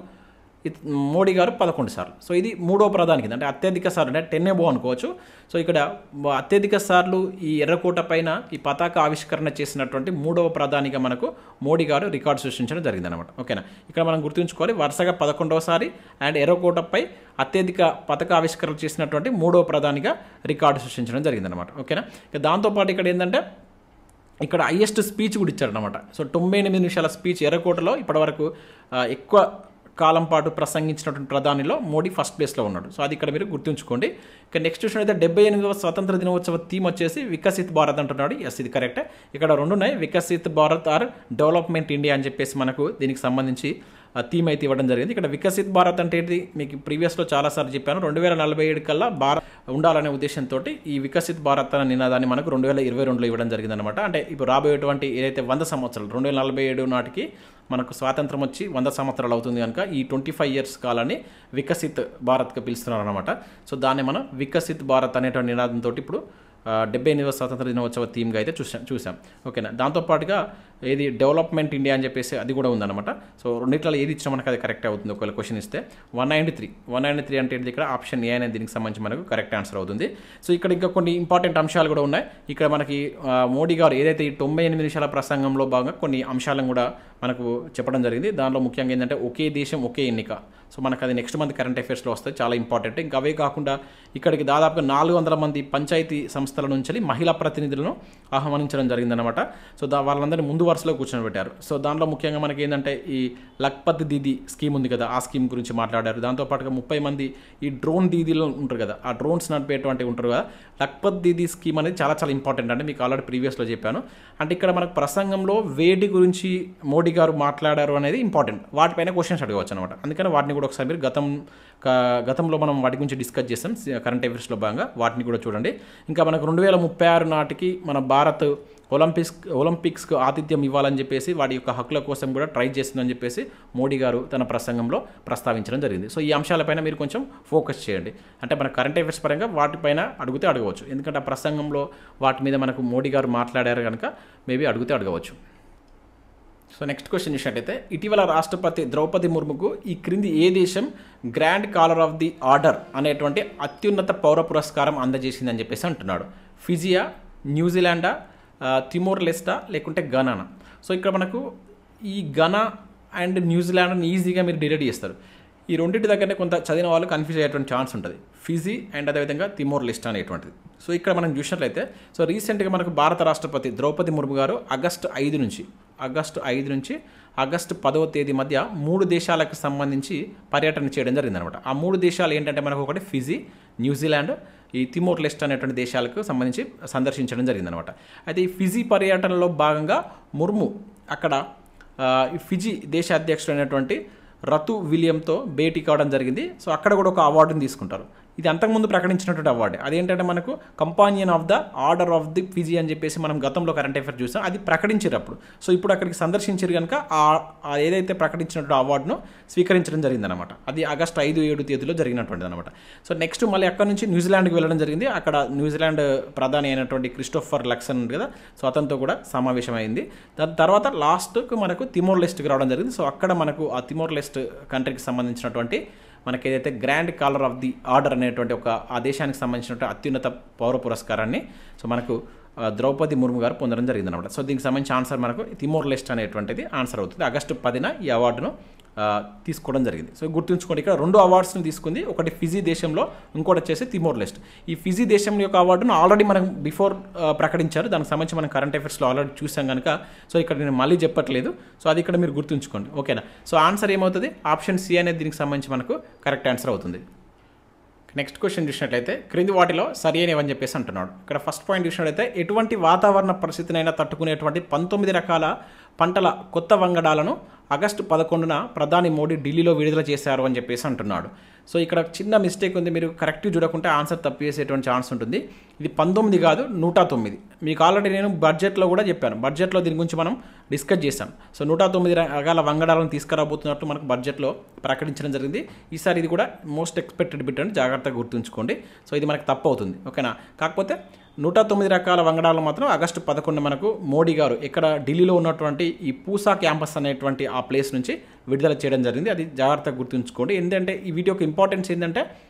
మోడీ గారు 11 సార్లు. సో ఇది 3వ ప్రధానికి అంటే అత్యధిక సార్లు, అంటే 10 అబోవ్ అనుకోవచ్చు. సో ఇక్కడ అత్యధిక సార్లు ఈ ఎర్రకోట పైన ఈ పతాక ఆవిష్కరణ చేసినటువంటి 3వ ప్రధానిగా మనకు మోడీ గారు రికార్డు సృష్టించడం జరిగిందనమాట, ఓకేనా. ఇక్కడ మనం గుర్తుంచుకోవాలి, వరుసగా 11వసారి అండ్ ఎర్రకోటపై అత్యధిక పతాక ఆవిష్కరణ చేసినటువంటి 3వ ప్రధానిగా రికార్డు సృష్టించడం జరిగిందనమాట, ఓకేనా. ఇక దాంతోపాటు ఇక్కడ ఏంటంటే ఇక్కడ హైయెస్ట్ స్పీచ్ కూడా ఇచ్చారనమాట. సో 98 నిమిషాల స్పీచ్ ఎర్రకోటలో ఇప్పటివరకు ఎక్కువ కాలం పాటు ప్రసంగించినటువంటి ప్రధానిలో మోడీ ఫస్ట్ ప్లేస్లో ఉన్నాడు. సో అది ఇక్కడ మీరు గుర్తుంచుకోండి. ఇక నెక్స్ట్ చూసినట్లయితే 78వ స్వతంత్ర దినోత్సవ థీమ్ వచ్చేసి వికసిత్ భారత్ అంటున్నాడు. ఎస్, ఇది కరెక్టే. ఇక్కడ 2 ఉన్నాయి, Viksit Bharat are development India అని చెప్పేసి మనకు దీనికి సంబంధించి థీమ్ అయితే ఇవ్వడం జరిగింది. ఇక్కడ వికసిత్ భారత్ అంటే ఏంటి మీకు ప్రీవియస్లో చాలాసార్లు చెప్పాను. 2047 కల్లా భారత్ ఉండాలనే ఉద్దేశంతో ఈ వికసిత్ భారత్ అనే నినాదాన్ని మనకు 2022లో ఇవ్వడం జరిగిందనమాట. అంటే ఇప్పుడు రాబోయేటువంటి ఏదైతే 100 సంవత్సరాలు 2047 నాటికి మనకు స్వాతంత్రం వచ్చి 100 సంవత్సరాలు అవుతుంది కనుక ఈ 25 ఇయర్స్ కాలాన్ని వికసిత్ భారత్గా పిలుస్తున్నారు అనమాట. సో దాన్ని మనం వికసిత్ భారత్ అనేటువంటి నినాదంతో ఇప్పుడు 78వ స్వాతంత్ర దినోత్సవ థీమ్గా అయితే చూసాం ఓకేనా. దాంతోపాటుగా ఏది డెవలప్మెంట్ ఇండియా అని చెప్పేసి అది కూడా ఉందన్నమాట. సో రెండిట్లో ఏది ఇచ్చినా మనకు అది కరెక్ట్ అవుతుంది ఒకవేళ క్వశ్చన్ ఇస్తే. 193 అంటే ఇక్కడ ఆప్షన్ ఏ అనేది దీనికి సంబంధించి మనకు కరెక్ట్ ఆన్సర్ అవుతుంది. సో ఇక్కడ ఇంకా కొన్ని ఇంపార్టెంట్ అంశాలు కూడా ఉన్నాయి. ఇక్కడ మనకి మోడీ గారు ఏదైతే ఈ 98 నిమిషాల ప్రసంగంలో భాగంగా కొన్ని అంశాలను కూడా మనకు చెప్పడం జరిగింది. దానిలో ముఖ్యంగా ఏంటంటే ఒకే దేశం ఒకే ఎన్నిక. సో మనకు అది నెక్స్ట్ మంత్ కరెంట్ అఫైర్స్లో వస్తాయి, చాలా ఇంపార్టెంట్. ఇంకా అవే కాకుండా ఇక్కడికి దాదాపుగా 400 మంది పంచాయతీ సంస్థల నుంచి మహిళా ప్రతినిధులను ఆహ్వానించడం జరిగిందనమాట. సో వాళ్ళందరినీ ముందు వరుసలో కూర్చొని పెట్టారు. సో దాంట్లో ముఖ్యంగా మనకి ఏంటంటే ఈ లఖ్పత్ దీదీ స్కీమ్ ఉంది కదా, ఆ స్కీమ్ గురించి మాట్లాడారు. దాంతోపాటుగా 30 మంది ఈ డ్రోన్ దీదీలు ఉంటారు కదా, ఆ డ్రోన్స్ నడిపేటువంటి ఉంటారు కదా, లఖ్పత్ దీదీ స్కీమ్ అనేది చాలా చాలా ఇంపార్టెంట్ అంటే మీకు ఆల్రెడీ ప్రీవియస్లో చెప్పాను. అంటే ఇక్కడ మనకు ప్రసంగంలో వేటి గురించి మోడీ గారు మాట్లాడారు అనేది ఇంపార్టెంట్, వాటిపైన క్వశ్చన్స్ అడగవచ్చు అనమాట. అందుకని వాటిని కూడా ఒకసారి మీరు గతంలో మనం వాటి గురించి డిస్కస్ చేస్తాం కరెంట్ అఫైర్స్లో భాగంగా, వాటిని కూడా చూడండి. ఇంకా మనకు 2036 నాటికి మన భారత్ ఒలింపిక్స్కు ఆతిథ్యం ఇవ్వాలని చెప్పేసి వాటి యొక్క హక్కుల కోసం కూడా ట్రై చేస్తుందని చెప్పేసి మోడీ గారు తన ప్రసంగంలో ప్రస్తావించడం జరిగింది. సో ఈ అంశాలపైన మీరు కొంచెం ఫోకస్ చేయండి. అంటే మన కరెంట్ అఫైర్స్ పరంగా వాటిపైన అడిగితే అడగవచ్చు, ఎందుకంటే ఆ ప్రసంగంలో వాటి మీద మనకు మోడీ గారు మాట్లాడారు కనుక మేబీ అడిగితే అడగవచ్చు. సో నెక్స్ట్ క్వశ్చన్ చూసినట్టయితే ఇటీవల రాష్ట్రపతి ద్రౌపది ముర్ముకు ఈ క్రింది ఏ దేశం grand caller of the order అనేటువంటి అత్యున్నత పౌర పురస్కారం అందజేసిందని చెప్పేసి అంటున్నాడు. ఫిజియా, న్యూజిలాండా, తిమోర్ లెస్టా లేకుంటే గనానా. సో ఇక్కడ మనకు ఈ గనా అండ్ న్యూజిలాండ్ని ఈజీగా మీరు డిరైడ్ చేస్తారు. ఈ రెండింటి దగ్గరనే కొంత చదివిన వాళ్ళు కన్ఫ్యూజ్ అయ్యేటువంటి ఛాన్స్ ఉంటుంది, ఫిజీ అండ్ అదేవిధంగా తిమోర్ లెస్టా అనేటువంటిది. సో ఇక్కడ మనం చూసినట్లయితే సో రీసెంట్గా మనకు భారత రాష్ట్రపతి ద్రౌపది ముర్ము గారు ఆగస్టు 5 నుంచి ఆగస్టు 10వ తేదీ మధ్య 3 దేశాలకు సంబంధించి పర్యటన చేయడం జరిగిందనమాట. ఆ 3 దేశాలు ఏంటంటే మనకు ఒకటి ఫిజీ, న్యూజిలాండ్, ఈ తిమోర్ లెస్టా అనేటువంటి దేశాలకు సంబంధించి సందర్శించడం జరిగిందనమాట. అయితే ఈ ఫిజీ పర్యటనలో భాగంగా ముర్ము అక్కడ ఫిజీ దేశ అధ్యక్షుడు అయినటువంటి రతు విలియంతో భేటీ కావడం జరిగింది. సో అక్కడ కూడా ఒక అవార్డుని తీసుకుంటారు. ఇది అంతకుముందు ప్రకటించినటువంటి అవార్డు, అదేంటంటే మనకు companion of the order of the Fiji అని చెప్పేసి మనం గతంలో కరెంట్ అఫైర్ చూసాం, అది ప్రకటించారు అప్పుడు. సో ఇప్పుడు అక్కడికి సందర్శించారు కనుక ఏదైతే ప్రకటించినటువంటి అవార్డును స్వీకరించడం జరిగిందనమాట. అది ఆగస్టు 5-7 తేదీలో జరిగినటువంటిది అనమాట. సో నెక్స్ట్ మళ్ళీ అక్కడ నుంచి న్యూజిలాండ్కి వెళ్ళడం జరిగింది. అక్కడ న్యూజిలాండ్ ప్రధాని అయినటువంటి క్రిస్టోఫర్ లక్సన్ ఉంది కదా, సో అతనితో కూడా సమావేశమైంది. దాని తర్వాత లాస్ట్కు మనకు తిమోర్ లెస్ట్కి రావడం జరిగింది. సో అక్కడ మనకు ఆ తిమోర్ లెస్ట్ కంట్రీకి సంబంధించినటువంటి మనకి ఏదైతే grand caller of the order అనేటువంటి ఒక ఆ దేశానికి సంబంధించినటువంటి అత్యున్నత పౌర పురస్కారాన్ని సో మనకు ద్రౌపది ముర్ము గారు పొందడం జరిగిందనమాట. సో దీనికి సంబంధించిన ఆన్సర్ మనకు తిమోర్ లెస్ట్ అనేటువంటిది ఆన్సర్ అవుతుంది. ఆగస్టు 10న ఈ అవార్డును తీసుకోవడం జరిగింది. సో గుర్తుంచుకోండి, ఇక్కడ 2 అవార్డ్స్ని తీసుకుంది, ఒకటి ఫిజీ దేశంలో, ఇంకోటి వచ్చేసి తిమోర్ లెస్ట్. ఈ ఫిజీ దేశం యొక్క అవార్డును ఆల్రెడీ మనం బిఫోర్ ప్రకటించారు, దానికి సంబంధించి మనం కరెంట్ అఫైర్స్లో ఆల్రెడీ చూసాం కనుక సో ఇక్కడ నేను మళ్ళీ చెప్పట్లేదు. సో అది ఇక్కడ మీరు గుర్తుంచుకోండి, ఓకేనా. సో ఆన్సర్ ఏమవుతుంది, ఆప్షన్ సి అనేది దీనికి సంబంధించి మనకు కరెక్ట్ ఆన్సర్ అవుతుంది. నెక్స్ట్ క్వశ్చన్ చూసినట్లయితే క్రింది వాటిలో సరి అయినవని చెప్పేసి అంటున్నాడు. ఇక్కడ ఫస్ట్ పాయింట్ చూసినట్లయితే ఎటువంటి వాతావరణ పరిస్థితినైనా తట్టుకునేటువంటి 19 రకాల పంటల కొత్త వంగడాలను ఆగస్టు 11న ప్రధాని మోడీ ఢిల్లీలో విడుదల చేశారు అని చెప్పేసి అంటున్నాడు. సో ఇక్కడ చిన్న మిస్టేక్ ఉంది, మీరు కరెక్ట్గా చూడకుంటే ఆన్సర్ తప్పేసేటువంటి ఛాన్స్ ఉంటుంది. ఇది 19 కాదు 109. మీకు ఆల్రెడీ నేను బడ్జెట్లో కూడా చెప్పాను, బడ్జెట్లో దీని గురించి మనం డిస్కస్ చేశాం. సో 109 రకాల వంగడాలను తీసుకురాబోతున్నట్టు మనకు బడ్జెట్లో ప్రకటించడం జరిగింది. ఈసారి ఇది కూడా మోస్ట్ ఎక్స్పెక్టెడ్ బిట్ అని జాగ్రత్తగా గుర్తుంచుకోండి. సో ఇది మనకు తప్పు అవుతుంది, ఓకేనా. కాకపోతే 109 రకాల వంగడాలు మాత్రం ఆగస్టు 11 మనకు మోడీ గారు ఇక్కడ ఢిల్లీలో ఉన్నటువంటి ఈ పూసా క్యాంపస్ అనేటువంటి ఆ ప్లేస్ నుంచి విడుదల చేయడం జరిగింది. అది జాగ్రత్తగా గుర్తుంచుకోండి. ఎందుకంటే ఈ వీడియో యొక్క ఇంపార్టెన్స్ ఏంటంటే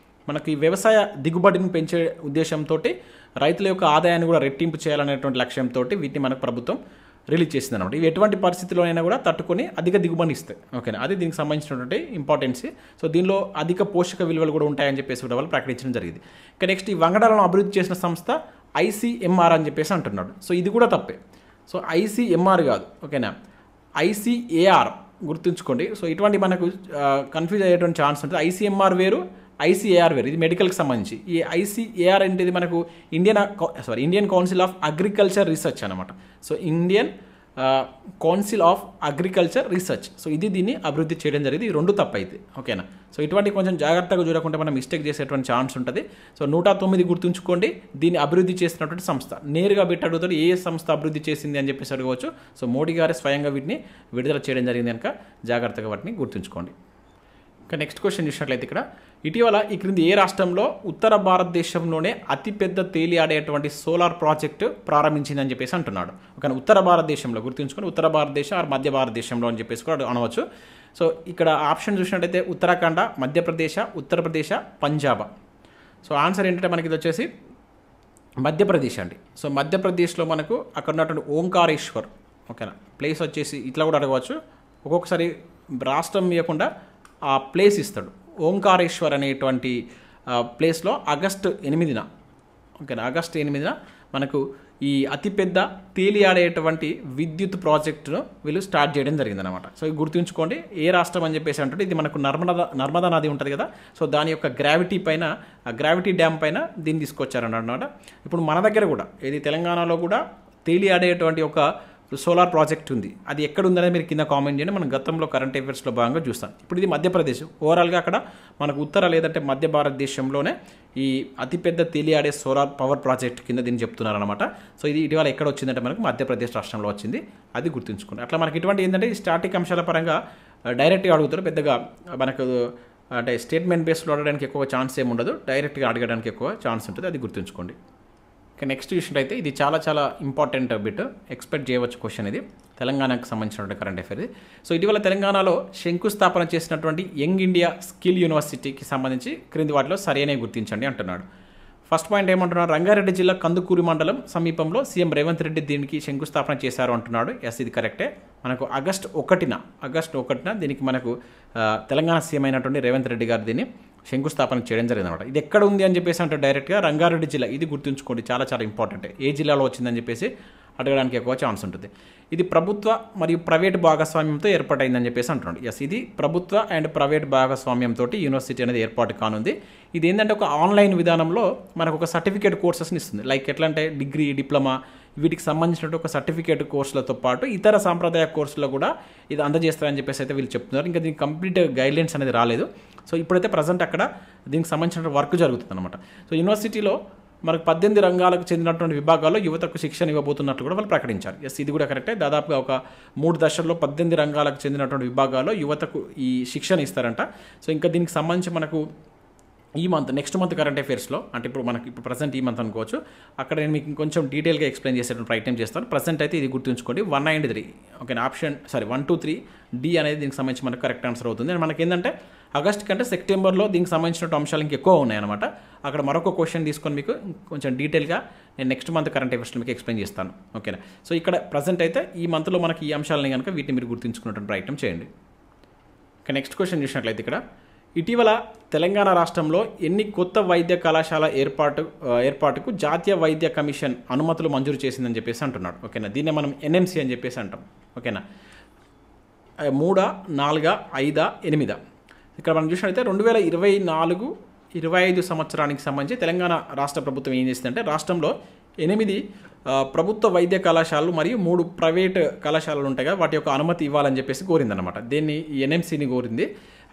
మనకి వ్యవసాయ దిగుబడిని పెంచే ఉద్దేశంతో రైతుల యొక్క ఆదాయాన్ని కూడా రెట్టింపు చేయాలనేటువంటి లక్ష్యంతో వీటిని మనకు ప్రభుత్వం రిలీజ్ చేసింది అనమాట. ఇవి ఎటువంటి పరిస్థితుల్లోనైనా కూడా తట్టుకొని అధిక దిగుబడిని ఇస్తాయి, ఓకేనా. అది దీనికి సంబంధించినటువంటి ఇంపార్టెన్స్. సో దీనిలో అధిక పోషక విలువలు కూడా ఉంటాయని చెప్పేసి కూడా వాళ్ళు ప్రకటించడం జరిగింది. ఇక నెక్స్ట్ ఈ వంగడాలను అభివృద్ధి చేసిన సంస్థ ICMR అని చెప్పేసి అంటున్నాడు. సో ఇది కూడా తప్పే. సో ICMR కాదు, ఓకేనా, ICAR గుర్తుంచుకోండి. సో ఇటువంటి మనకు కన్ఫ్యూజ్ అయ్యేటువంటి ఛాన్స్ ఉంటుంది. ICMR వేరు, ICAR వేరు, ఇది మెడికల్కి సంబంధించి. ఈ ICAR అనేది మనకు Indian council of agriculture research అనమాట. So Indian council of agriculture research. So ఇది దీన్ని అభివృద్ధి చేయడం జరిగింది. ఈ 2 తప్పు అయితే, ఓకేనా. సో ఇటువంటి కొంచెం జాగ్రత్తగా చూడకుండా మనం మిస్టేక్ చేసేటువంటి ఛాన్స్ ఉంటుంది. సో 109 గుర్తుంచుకోండి, దీన్ని అభివృద్ధి చేసినటువంటి సంస్థ. నేరుగా బిట్ అడుగుతాడు, ఏ సంస్థ అభివృద్ధి చేసింది అని చెప్పేసి అడగవచ్చు. సో మోడీ గారే స్వయంగా వీటిని విడుదల చేయడం జరిగింది కనుక జాగ్రత్తగా వాటిని గుర్తుంచుకోండి. ఇక నెక్స్ట్ క్వశ్చన్ చూసినట్లయితే ఇక్కడ ఇటీవల ఈ క్రింది ఏ రాష్ట్రంలో ఉత్తర భారతదేశంలోనే అతిపెద్ద తేలియాడేటువంటి సోలార్ ప్రాజెక్టు ప్రారంభించిందని చెప్పేసి అంటున్నాడు. ఓకే, ఉత్తర భారతదేశంలో గుర్తుంచుకొని ఉత్తర భారతదేశం ఆర్ మధ్య భారతదేశంలో అని చెప్పేసి కూడా అనవచ్చు. సో ఇక్కడ ఆప్షన్ చూసినట్టయితే ఉత్తరాఖండ, మధ్యప్రదేశ్, ఉత్తరప్రదేశ్, పంజాబ్. సో ఆన్సర్ ఏంటంటే మనకి ఇది వచ్చేసి మధ్యప్రదేశ్ అండి. సో మధ్యప్రదేశ్లో మనకు అక్కడ ఉన్నటువంటి ఓంకారేశ్వర్, ఓకేనా, ప్లేస్ వచ్చేసి ఇట్లా కూడా అడగవచ్చు. ఒక్కొక్కసారి రాష్ట్రం ఇవ్వకుండా ఆ ప్లేస్ ఇస్తాడు. ఓంకారేశ్వర్ అనేటువంటి ప్లేస్లో ఆగస్టు 8న, ఓకేనా, ఆగస్టు 8న మనకు ఈ అతిపెద్ద తేలియాడేటువంటి విద్యుత్ ప్రాజెక్టును వీళ్ళు స్టార్ట్ చేయడం జరిగిందనమాట. సో ఇది గుర్తుంచుకోండి, ఏ రాష్ట్రం అని చెప్పేసి అంటే ఇది మనకు నర్మదా నది ఉంటుంది కదా, సో దాని యొక్క గ్రావిటీ పైన, గ్రావిటీ డ్యామ్ పైన దీన్ని తీసుకొచ్చారన్నమాట. ఇప్పుడు మన దగ్గర కూడా ఏది తెలంగాణలో కూడా తేలియాడేటువంటి ఒక సోలార్ ప్రాజెక్ట్ ఉంది. అది ఎక్కడ ఉందనేది మీరు కింద కామెంట్ చేయండి. మనం గతంలో కరెంట్ అఫైర్స్లో భాగంగా చూస్తాం. ఇప్పుడు ఇది మధ్యప్రదేశ్, ఓవరాల్గా అక్కడ మనకు ఉత్తర లేదంటే మధ్య భారతదేశంలోనే ఈ అతిపెద్ద తేలియాడే సోలార్ పవర్ ప్రాజెక్ట్ కింద దీన్ని చెప్తున్నారనమాట. సో ఇది ఇటీవల ఎక్కడ వచ్చిందంటే మనకు మధ్యప్రదేశ్ రాష్ట్రంలో వచ్చింది. అది గుర్తుంచుకోండి. అట్లా మనకి ఇటువంటి ఏంటంటే ఈ స్టాటిక్ అంశాల పరంగా డైరెక్ట్గా అడుగుతారు. పెద్దగా మనకు అంటే స్టేట్మెంట్ బేస్లో అడగడానికి ఎక్కువ ఛాన్స్ ఏమి ఉండదు, డైరెక్ట్గా అడగడానికి ఎక్కువ ఛాన్స్ ఉంటుంది. అది గుర్తుంచుకోండి. ఇక నెక్స్ట్ చూసినట్టయితే ఇది చాలా ఇంపార్టెంట్ బిట్, ఎక్స్పెక్ట్ చేయవచ్చు క్వశ్చన్. ఇది తెలంగాణకు సంబంధించినటువంటి కరెంట్ అఫైర్. సో ఇటీవల తెలంగాణలో శంకుస్థాపన చేసినటువంటి యంగ్ ఇండియా స్కిల్ యూనివర్సిటీకి సంబంధించి క్రింది వాటిలో సరైనవి గుర్తించండి అంటున్నాడు. ఫస్ట్ పాయింట్ ఏమంటున్నాడు, రంగారెడ్డి జిల్లా కందుకూరి మండలం సమీపంలో సీఎం రేవంత్ రెడ్డి దీనికి శంకుస్థాపన చేశారు అంటున్నాడు. ఎస్, ఇది కరెక్టే. మనకు ఆగస్టు 1న దీనికి మనకు తెలంగాణ సీఎం అయినటువంటి రేవంత్ రెడ్డి గారు దీన్ని శంకుస్థాపన చేయడం జరిగిందన్నమాట. ఇది ఎక్కడ ఉంది అని చెప్పేసి అంటే డైరెక్ట్గా రంగారెడ్డి జిల్లా. ఇది గుర్తుంచుకోండి, చాలా ఇంపార్టెంట్. ఏ జిల్లాలో వచ్చిందని చెప్పేసి అడగడానికి ఎక్కువ ఛాన్స్ ఉంటుంది. ఇది ప్రభుత్వ మరియు ప్రైవేట్ భాగస్వామ్యంతో ఏర్పాటైందని చెప్పేసి అంటున్నాడు. ఎస్, ఇది ప్రభుత్వ అండ్ ప్రైవేట్ భాగస్వామ్యంతో యూనివర్సిటీ అనేది ఏర్పాటు కానుంది. ఇది ఏంటంటే ఒక ఆన్లైన్ విధానంలో మనకు ఒక సర్టిఫికేట్ కోర్సెస్ని ఇస్తుంది. లైక్ ఎట్లా అంటే డిగ్రీ, డిప్లొమా వీటికి సంబంధించినట్టు ఒక సర్టిఫికేట్ కోర్సులతో పాటు ఇతర సాంప్రదాయ కోర్సులో కూడా ఇది అందజేస్తారని చెప్పేసి అయితే వీళ్ళు చెప్తున్నారు. ఇంకా దీనికి కంప్లీట్ గైడ్లైన్స్ అనేది రాలేదు. సో ఇప్పుడైతే ప్రజెంట్ అక్కడ దీనికి సంబంధించిన వర్క్ జరుగుతుంది అనమాట. సో యూనివర్సిటీలో మనకు 18 రంగాలకు చెందినటువంటి విభాగాల్లో యువతకు శిక్షణ ఇవ్వబోతున్నట్లు కూడా వాళ్ళు ప్రకటించారు. ఎస్, ఇది కూడా కరెక్టే. దాదాపుగా ఒక 3 దశల్లో 18 రంగాలకు చెందినటువంటి విభాగాల్లో యువతకు ఈ శిక్షణ ఇస్తారంట. సో ఇంకా దీనికి సంబంధించి మనకు ఈ మంత్, నెక్స్ట్ మంత్ కరెంట్ అఫైర్స్లో, అంటే ఇప్పుడు మనకి ఇప్పుడు ప్రజెంట్ ఈ మంత్ అనుకోవచ్చు, అక్కడ నేను మీకు కొంచెం డీటెయిల్గా ఎక్స్ప్లెయిన్ చేసేటువంటి ప్రయత్నం చేస్తాను. ప్రజెంట్ అయితే ఇది గుర్తుంచుకోండి, 1 and 3, ఓకే, ఆప్షన్ 1, 2, 3 డి అనేది దీనికి సంబంధించి మనకు కరెక్ట్ ఆన్సర్ అవుతుంది. అండ్ మనకి ఏంటంటే ఆగస్ట్ కంటే సెప్టెంబర్లో దీనికి సంబంధించిన అంశాలు ఇంకా ఎక్కువ ఉన్నాయన్నమాట. అక్కడ మరొక క్వశ్చన్ తీసుకొని మీకు కొంచెం డీటెయిల్గా నేను నెక్స్ట్ మంత్ కరెంట్ అఫైర్స్లో మీకు ఎక్స్ప్లెయిన్ చేస్తాను. ఓకేనా. సో ఇక్కడ ప్రజెంట్ అయితే ఈ మంత్లో మనకి ఈ అంశాలని కనుక వీటిని మీరు గుర్తుంచుకున్నటువంటి ప్రయత్నం చేయండి. ఇక నెక్స్ట్ క్వశ్చన్ చూసినట్లయితే ఇక్కడ ఇటీవల తెలంగాణ రాష్ట్రంలో ఎన్ని కొత్త వైద్య కళాశాల ఏర్పాటుకు జాతీయ వైద్య కమిషన్ అనుమతులు మంజూరు చేసిందని చెప్పేసి అంటున్నాడు. ఓకేనా. దీన్నే మనం ఎన్ఎంసీ అని చెప్పేసి అంటాం. ఓకేనా. 3, 4, 5, 8. ఇక్కడ మనం చూసినట్లయితే 2024-25 సంవత్సరానికి సంబంధించి తెలంగాణ రాష్ట్ర ప్రభుత్వం ఏం చేసిందంటే రాష్ట్రంలో 8 ప్రభుత్వ వైద్య కళాశాలలు మరియు 3 ప్రైవేట్ కళాశాలలు ఉంటాయి కదా, వాటి యొక్క అనుమతి ఇవ్వాలని చెప్పేసి కోరిందనమాట. దీన్ని ఎన్ఎంసీని కోరింది.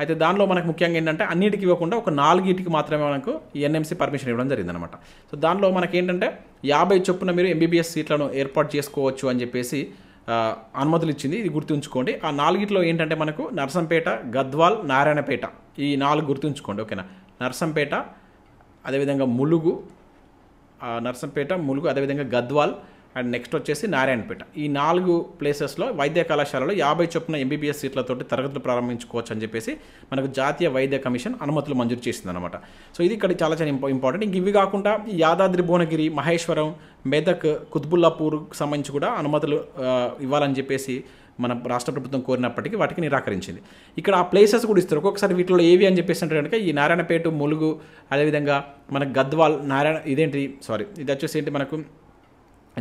అయితే దానిలో మనకు ముఖ్యంగా ఏంటంటే అన్నిటికి ఇవ్వకుండా ఒక 4 మాత్రమే మనకు ఈ ఎన్ఎంసీ పర్మిషన్ ఇవ్వడం జరిగిందనమాట. సో దానిలో మనకి ఏంటంటే 50 చొప్పున మీరు ఎంబీబీఎస్ సీట్లను ఏర్పాటు చేసుకోవచ్చు అని చెప్పేసి అనుమతులు ఇచ్చింది. ఇది గుర్తుంచుకోండి. ఆ 4 ఏంటంటే మనకు నర్సంపేట, గద్వాల్, నారాయణపేట, ఈ 4 గుర్తుంచుకోండి. ఓకేనా. నర్సంపేట, అదేవిధంగా ములుగు, అదేవిధంగా గద్వాల్, అండ్ నెక్స్ట్ వచ్చేసి నారాయణపేట. ఈ 4 ప్లేసెస్లో వైద్య కళాశాలలో 50 చొప్పున ఎంబీబీఎస్ సీట్లతోటి తరగతులు ప్రారంభించుకోవచ్చు అని చెప్పేసి మనకు జాతీయ వైద్య కమిషన్ అనుమతులు మంజూరు చేసిందనమాట. సో ఇది ఇక్కడ చాలా ఇంపార్టెంట్. ఇంక ఇవి కాకుండా యాదాద్రి భువనగిరి, మహేశ్వరం, మెదక్, కుత్బుల్లాపూర్కి సంబంధించి కూడా అనుమతులు ఇవ్వాలని చెప్పేసి మన రాష్ట్ర ప్రభుత్వం కోరినప్పటికీ వాటికి నిరాకరించింది. ఇక్కడ ఆ ప్లేసెస్ కూడా ఇస్తారు. ఒక్కొక్కసారి వీటిలో ఏవి అని చెప్పేసి అంటే కనుక ఈ నారాయణపేట, ములుగు, అదేవిధంగా మనకు గద్వాల్, ఇది వచ్చేసి ఏంటి మనకు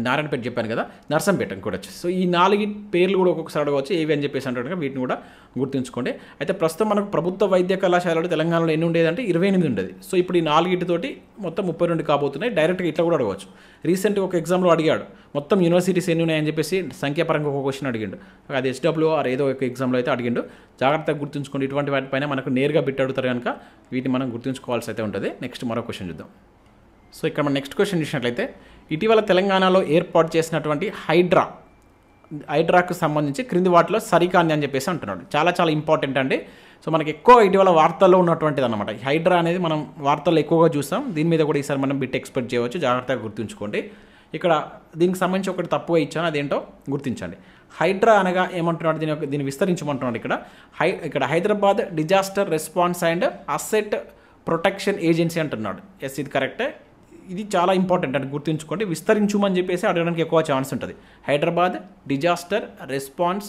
నారాయణపేట చెప్పాను కదా, నర్సంపేట కూడా వచ్చేసి. సో ఈ 4 పేర్లు కూడా ఒక్కొక్కసారి అడగవచ్చు ఏవి అని చెప్పేసి అంటే వీటిని కూడా గుర్తుంచుకోండి. అయితే ప్రస్తుతం మనకు ప్రభుత్వ వైద్య కళాశాలలు తెలంగాణలో ఎన్ని ఉండేదంటే 28 ఉండేది. సో ఇప్పుడు ఈ 4 తోటి మొత్తం 32 కాబోతున్నాయి. డైరెక్ట్గా ఇట్లా కూడా అడగవచ్చు. రీసెంట్గా ఒక ఎగ్జామ్లో అడిగాడు మొత్తం యూనివర్సిటీస్ ఎన్ని ఉన్నాయని చెప్పేసి సంఖ్యాపరంగా ఒక క్వశ్చన్ అడిగిండు. అది SW ఆర్ ఏదో ఒక ఎగ్జామ్లో అయితే అడిగిండు. జాగ్రత్తగా గుర్తుంచుకోండి. ఇటువంటి వాటిపైన మనకు నేరుగా బిట్ అడుగుతారు కనుక వీటిని మనం గుర్తుంచుకోవాల్సి అయితే ఉంటుంది. నెక్స్ట్ మరో క్వశ్చన్ చూద్దాం. సో ఇక్కడ మనం నెక్స్ట్ క్వశ్చన్ చూసినట్లయితే ఇటీవల తెలంగాణలో ఏర్పాటు చేసినటువంటి హైడ్రాకు సంబంధించి క్రింది వాటిలో సరికాని అని చెప్పేసి అంటున్నాడు. చాలా ఇంపార్టెంట్ అండి. సో మనకి ఎక్కువ ఇటీవల వార్తల్లో ఉన్నటువంటిది అనమాట. హైడ్రా అనేది మనం వార్తల్లో ఎక్కువగా చూస్తాం. దీని మీద కూడా ఈసారి మనం బిట్ ఎక్స్పెక్ట్ చేయవచ్చు, జాగ్రత్తగా గుర్తుంచుకోండి. ఇక్కడ దీనికి సంబంధించి ఒకటి తప్పుగా ఇచ్చాను, అదేంటో గుర్తించండి. హైడ్రా అనగా ఏమంటున్నాడు, దీన్ని విస్తరించమంటున్నాడు. ఇక్కడ Hyderabad disaster response and asset protection agency అంటున్నాడు. ఎస్, ఇది కరెక్టే. ఇది చాలా ఇంపార్టెంట్ అని గుర్తుంచుకోండి. విస్తరించుమని చెప్పేసి అడగడానికి ఎక్కువ ఛాన్స్ ఉంటుంది. Hyderabad disaster response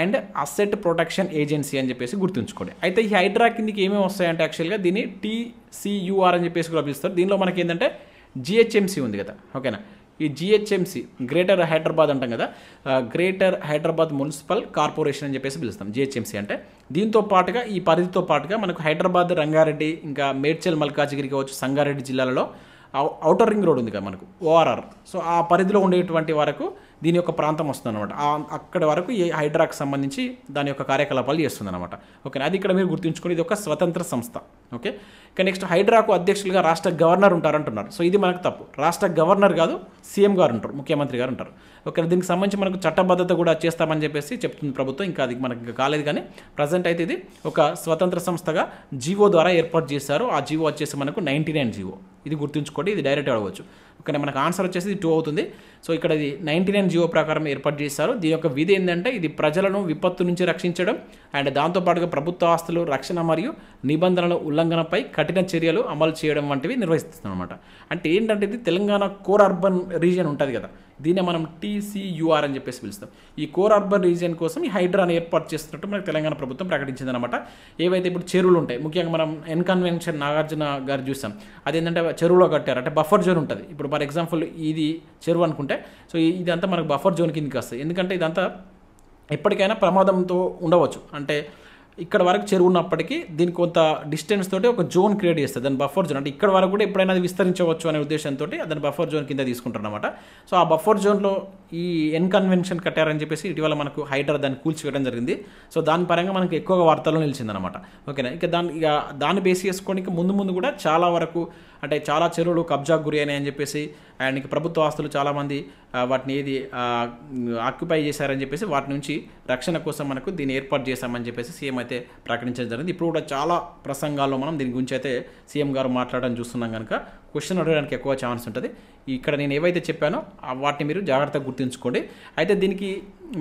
and asset protection agency అని చెప్పేసి గుర్తుంచుకోండి. అయితే ఈ హైడ్రా కిందకి ఏమేమి వస్తాయంటే యాక్చువల్గా దీన్ని TCUR అని చెప్పేసి కూడా పిలుస్తారు. దీనిలో మనకి ఏంటంటే GHMC ఉంది కదా, ఓకేనా. ఈ GHMC గ్రేటర్ హైదరాబాద్ అంటాం కదా, గ్రేటర్ హైదరాబాద్ మున్సిపల్ కార్పొరేషన్ అని చెప్పేసి పిలుస్తాం GHMC అంటే. దీంతో పాటుగా ఈ పరిధితో పాటుగా మనకు హైదరాబాద్, రంగారెడ్డి, ఇంకా మేడ్చల్, మల్కాజిగిరి కావచ్చు, సంగారెడ్డి జిల్లాలలో ఔటర్ రింగ్ రోడ్ ఉంది కదా మనకు, ORR. సో ఆ పరిధిలో ఉండేటువంటి వరకు దీని యొక్క ప్రాంతం వస్తుంది అనమాట. అక్కడ వరకు ఈ హైడ్రాకి సంబంధించి దాని యొక్క కార్యకలాపాలు చేస్తుంది అనమాట, ఓకే. అది ఇక్కడ మీరు గుర్తుంచుకోండి, ఇది ఒక స్వతంత్ర సంస్థ, ఓకే. ఇక నెక్స్ట్ హైడ్రాకు అధ్యక్షులుగా రాష్ట్ర గవర్నర్ ఉంటారంటున్నారు. సో ఇది మనకు తప్పు. రాష్ట్ర గవర్నర్ కాదు, CM గారు ఉంటారు, ముఖ్యమంత్రి గారు ఉంటారు, ఓకే. దీనికి సంబంధించి మనకు చట్టబద్ధత కూడా చేస్తామని చెప్పేసి చెప్తుంది ప్రభుత్వం. ఇంకా అది మనకు కాలేదు, కానీ ప్రజెంట్ అయితే ఇది ఒక స్వతంత్ర సంస్థగా జీవో ద్వారా ఏర్పాటు చేశారు. ఆ జీవో వచ్చేసి మనకు 99 జీవో. ఇది గుర్తుంచుకోండి, ఇది డైరెక్ట్ అడగవచ్చు, ఓకే. మనకు ఆన్సర్ వచ్చేసి 2 అవుతుంది. సో ఇక్కడ ఇది 99 జీవో ప్రకారం ఏర్పాటు చేశారు. దీని యొక్క విధి ఏంటంటే ఇది ప్రజలను విపత్తు నుంచి రక్షించడం అండ్ దాంతోపాటుగా ప్రభుత్వ ఆస్తులు రక్షణ మరియు నిబంధనల ఉల్లంఘనపై కఠిన చర్యలు అమలు చేయడం వంటివి నిర్వహిస్తుంది అనమాట. అంటే ఏంటంటే ఇది తెలంగాణ కోర్ అర్బన్ రీజియన్ ఉంటుంది కదా, దీన్నే మనం TCUR అని చెప్పేసి పిలుస్తాం. ఈ కోర్ అర్బన్ రీజియన్ కోసం ఈ హైడ్రాని ఏర్పాటు చేస్తున్నట్టు మనకు తెలంగాణ ప్రభుత్వం ప్రకటించింది అనమాట. ఏవైతే ఇప్పుడు చెరువులు ఉంటాయి, ముఖ్యంగా మనం కన్వెన్షన్ నాగార్జున గారు చూసాం, అదేంటంటే చెరువులో కట్టారు, అంటే బఫర్ జోన్ ఉంటుంది. ఇప్పుడు ఫర్ ఎగ్జాంపుల్ ఇది చెరువు అనుకుంటే, సో ఇదంతా మనకు బఫర్ జోన్ కిందకి వస్తుంది. ఎందుకంటే ఇదంతా ఎప్పటికైనా ప్రమాదంతో ఉండవచ్చు. అంటే ఇక్కడ వరకు చెరువు ఉన్నప్పటికీ దీనికి కొంత డిస్టెన్స్ తోటి ఒక జోన్ క్రియేట్ చేస్తుంది, దాని బఫర్ జోన్. అంటే ఇక్కడ వరకు కూడా ఎప్పుడైనా అది విస్తరించవచ్చు అనే ఉద్దేశంతో దాని బఫర్ జోన్ కింద తీసుకుంటారు అనమాట. సో ఆ బఫర్ జోన్లో ఈ కన్వెన్షన్ కట్టారని చెప్పేసి ఇటీవల మనకు హైడ్రా దాన్ని కూల్చివేయడం జరిగింది. సో దాని పరంగా మనకు ఎక్కువగా వార్తల్లో నిలిచిందనమాట, ఓకేనా. ఇక దాన్ని బేస్ చేసుకొని ముందు ముందు కూడా చాలా వరకు అంటే చాలా చెరువులు కబ్జాకు గురి అయినాయని చెప్పేసి అండ్ ఇక ప్రభుత్వ ఆస్తులు చాలామంది వాటిని ఆక్యుపై చేశారని చెప్పేసి వాటి నుంచి రక్షణ కోసం మనకు దీన్ని ఏర్పాటు చేశామని చెప్పేసి సీఎం అయితే ప్రకటించడం జరిగింది. ఇప్పుడు కూడా చాలా ప్రసంగాల్లో మనం దీని గురించి అయితే సీఎం గారు మాట్లాడడం చూస్తున్నాం కనుక క్వశ్చన్ అడగడానికి ఎక్కువ ఛాన్స్ ఉంటుంది. ఇక్కడ నేను ఏవైతే చెప్పానో వాటిని మీరు జాగ్రత్తగా గుర్తుంచుకోండి. అయితే దీనికి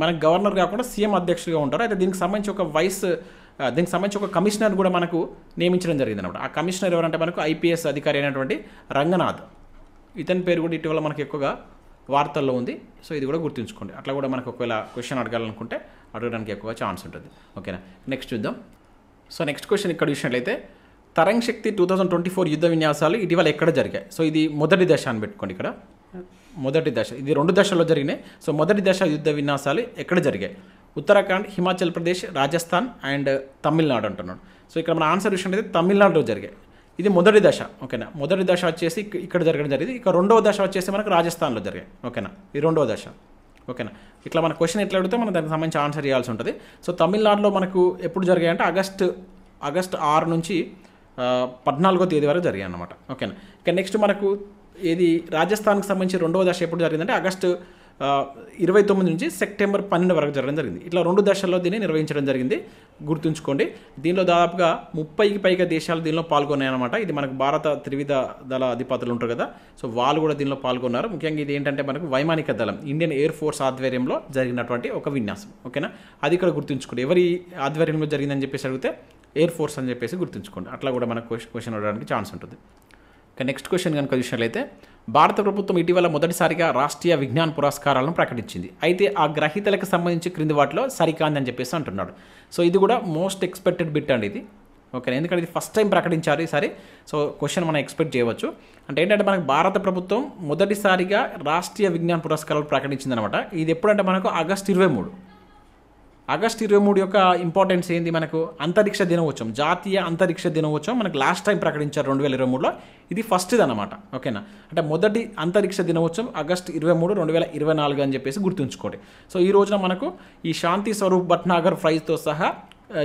మనకు గవర్నర్ కాకుండా సీఎం అధ్యక్షుడిగా ఉంటారు. అయితే దీనికి సంబంధించి ఒక కమిషనర్ కూడా మనకు నియమించడం జరిగింది అనమాట. ఆ కమిషనర్ ఎవరంటే మనకు IPS అధికారి అయినటువంటి రంగనాథ్. ఇతని పేరు కూడా ఇటీవల మనకు ఎక్కువగా వార్తల్లో ఉంది. సో ఇది కూడా గుర్తుంచుకోండి. అట్లా కూడా మనకు ఒకవేళ క్వశ్చన్ అడగాలనుకుంటే అడగడానికి ఎక్కువ ఛాన్స్ ఉంటుంది, ఓకేనా. నెక్స్ట్ చూద్దాం. సో నెక్స్ట్ క్వశ్చన్ ఇక్కడ చూసినట్లయితే తరంగ్ శక్తి 2024 యుద్ధ విన్యాసాలు ఇటీవల ఎక్కడ జరిగాయి? సో ఇది మొదటి దశ అని పెట్టుకోండి. ఇక్కడ మొదటి దశ, ఇది 2 దశల్లో జరిగినాయి. సో మొదటి దశ యుద్ధ విన్యాసాలు ఎక్కడ జరిగాయి? ఉత్తరాఖండ్, హిమాచల్ ప్రదేశ్, రాజస్థాన్ అండ్ తమిళనాడు అంటున్నాడు. సో ఇక్కడ మన ఆన్సర్ చూసినట్లయితే తమిళనాడులో జరిగాయి. ఇది మొదటి దశ, ఓకేనా. మొదటి దశ వచ్చేసి ఇక్కడ జరగడం జరిగింది. ఇక రెండవ దశ వచ్చేసి మనకు రాజస్థాన్లో జరిగాయి, ఓకేనా. ఇది రెండవ దశ, ఓకేనా. ఇట్లా మన క్వశ్చన్ ఎట్లా అడిగితే మనం దానికి సంబంధించి ఆన్సర్ చేయాల్సి ఉంటుంది. సో తమిళనాడులో మనకు ఎప్పుడు జరిగాయంటే ఆగస్ట్ 6 నుంచి 14వ తేదీ వరకు జరిగాయి అన్నమాట, ఓకేనా. ఇక నెక్స్ట్ మనకు ఇది రాజస్థాన్కి సంబంధించి రెండవ దశ ఎప్పుడు జరిగిందంటే ఆగస్టు 29 నుంచి సెప్టెంబర్ 12 వరకు జరగడం జరిగింది. ఇట్లా 2 దశల్లో దీన్ని నిర్వహించడం జరిగింది, గుర్తుంచుకోండి. దీనిలో దాదాపుగా 30కి పైగా దేశాలు దీనిలో పాల్గొన్నాయన్నమాట. ఇది మనకు భారత త్రివిధ దళ అధిపతులు ఉంటారు కదా, సో వాళ్ళు కూడా దీనిలో పాల్గొన్నారు. ముఖ్యంగా ఇది ఏంటంటే మనకు వైమానిక దళం ఇండియన్ ఎయిర్ ఫోర్స్ ఆధ్వర్యంలో జరిగినటువంటి ఒక విన్యాసం, ఓకేనా. అది ఇక్కడ గుర్తుంచుకోండి. ఎవరి ఆధ్వర్యంలో జరిగిందని చెప్పేసి అడిగితే ఎయిర్ ఫోర్స్ అని చెప్పేసి గుర్తుంచుకోండి. అట్లా కూడా మనకు క్వశ్చన్ అడగడానికి ఛాన్స్ ఉంటుంది. ఇక నెక్స్ట్ క్వశ్చన్ కనుక చూసినట్లయితే భారత ప్రభుత్వం ఇటీవల మొదటిసారిగా రాష్ట్రీయ విజ్ఞాన పురస్కారాలను ప్రకటించింది. అయితే ఆ గ్రహీతలకు సంబంధించి క్రింది వాటిలో సరికాందని చెప్పేసి అంటున్నాడు. సో ఇది కూడా మోస్ట్ ఎక్స్పెక్టెడ్ బిట్ అండి ఇది, ఓకే. ఎందుకంటే ఇది ఫస్ట్ టైం ప్రకటించారు ఈసారి. సో క్వశ్చన్ మనం ఎక్స్పెక్ట్ చేయవచ్చు. అంటే ఏంటంటే మనకు భారత ప్రభుత్వం మొదటిసారిగా రాష్ట్రీయ విజ్ఞాన పురస్కారాలు ప్రకటించింది అనమాట. ఇది ఎప్పుడంటే మనకు ఆగస్టు 23 యొక్క ఇంపార్టెన్స్ ఏంది, మనకు అంతరిక్ష దినోత్సవం, జాతీయ అంతరిక్ష దినోత్సవం మనకు లాస్ట్ టైం ప్రకటించారు 2023లో. ఇది ఫస్ట్ది అనమాట, ఓకేనా. అంటే మొదటి అంతరిక్ష దినోత్సవం ఆగస్టు 23, 2024 అని చెప్పేసి గుర్తుంచుకోండి. సో ఈ రోజున మనకు ఈ శాంతి స్వరూప్ భట్నాగర్ ప్రైజ్తో సహా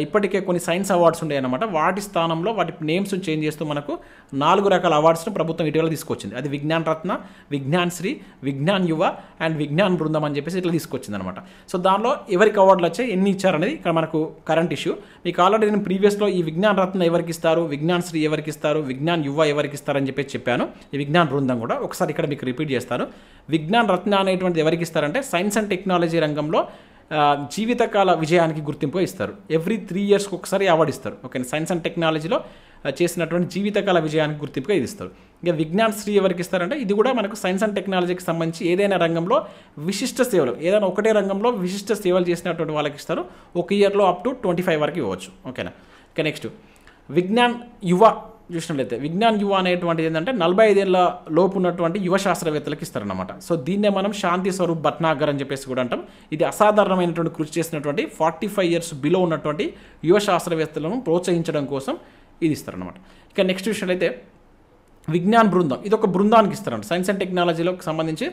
ఇప్పటికే కొన్ని సైన్స్ అవార్డ్స్ ఉన్నాయన్నమాట. వాటి స్థానంలో వాటి నేమ్స్ చేంజ్ చేస్తూ మనకు 4 రకాల అవార్డ్స్ను ప్రభుత్వం ఇటీవల తీసుకొచ్చింది. అది విజ్ఞాన్ రత్న, విజ్ఞాన్ శ్రీ, విజ్ఞాన్ యువ అండ్ విజ్ఞాన్ బృందం అని చెప్పేసి ఇట్లా తీసుకొచ్చింది అనమాట. సో దానిలో ఎవరికి అవార్డులు వచ్చాయి, ఎన్ని ఇచ్చారనేది ఇక్కడ మనకు కరెంట్ ఇష్యూ. మీకు ఆల్రెడీ నేను ప్రీవియస్లో ఈ విజ్ఞాన్ రత్న ఎవరికి ఇస్తారు, విజ్ఞాన్ శ్రీ ఎవరికి ఇస్తారు, విజ్ఞాన్ యువ ఎవరికి ఇస్తారని చెప్పేసి చెప్పాను. ఈ విజ్ఞాన్ బృందం కూడా ఒకసారి ఇక్కడ మీకు రిపీట్ చేస్తాను. విజ్ఞాన్ రత్న అనేటువంటిది ఎవరికి ఇస్తారంటే సైన్స్ అండ్ టెక్నాలజీ రంగంలో జీవితకాల విజయానికి గుర్తింపుగా ఇస్తారు. ఎవ్రీ 3 yearsకి ఒకసారి అవార్డు ఇస్తారు. ఓకే, సైన్స్ అండ్ టెక్నాలజీలో చేసినటువంటి జీవితకాల విజయానికి గుర్తింపుగా ఇది ఇస్తారు. ఇక విజ్ఞాన్ శ్రీ ఎవరికి ఇస్తారంటే ఇది కూడా మనకు సైన్స్ అండ్ టెక్నాలజీకి సంబంధించి ఏదైనా రంగంలో విశిష్ట సేవలు, ఏదైనా ఒకటే రంగంలో విశిష్ట సేవలు చేసినటువంటి వాళ్ళకి ఇస్తారు. ఒక ఇయర్లో అప్ టు 25 వరకు ఇవ్వచ్చు. ఓకేనా. ఇక నెక్స్ట్ విజ్ఞాన్ యువ చూసినట్లయితే విజ్ఞాన్ యువ అనేటువంటిది ఏంటంటే 45 ఏళ్ల లోపు ఉన్నటువంటి యువ శాస్త్రవేత్తలకు ఇస్తారన్నమాట. సో దీన్నే మనం శాంతి స్వరూప్ భట్నాగర్ అని చెప్పేసి కూడా అంటాం. ఇది అసాధారణమైనటువంటి కృషి చేసినటువంటి 45 years బిలో ఉన్నటువంటి యువ శాస్త్రవేత్తలను ప్రోత్సహించడం కోసం ఇది ఇస్తారన్నమాట. ఇక నెక్స్ట్ విషయం అయితే విజ్ఞాన్ బృందం, ఇది ఒక బృందానికి ఇస్తారంట. సైన్స్ అండ్ టెక్నాలజీలోకి సంబంధించి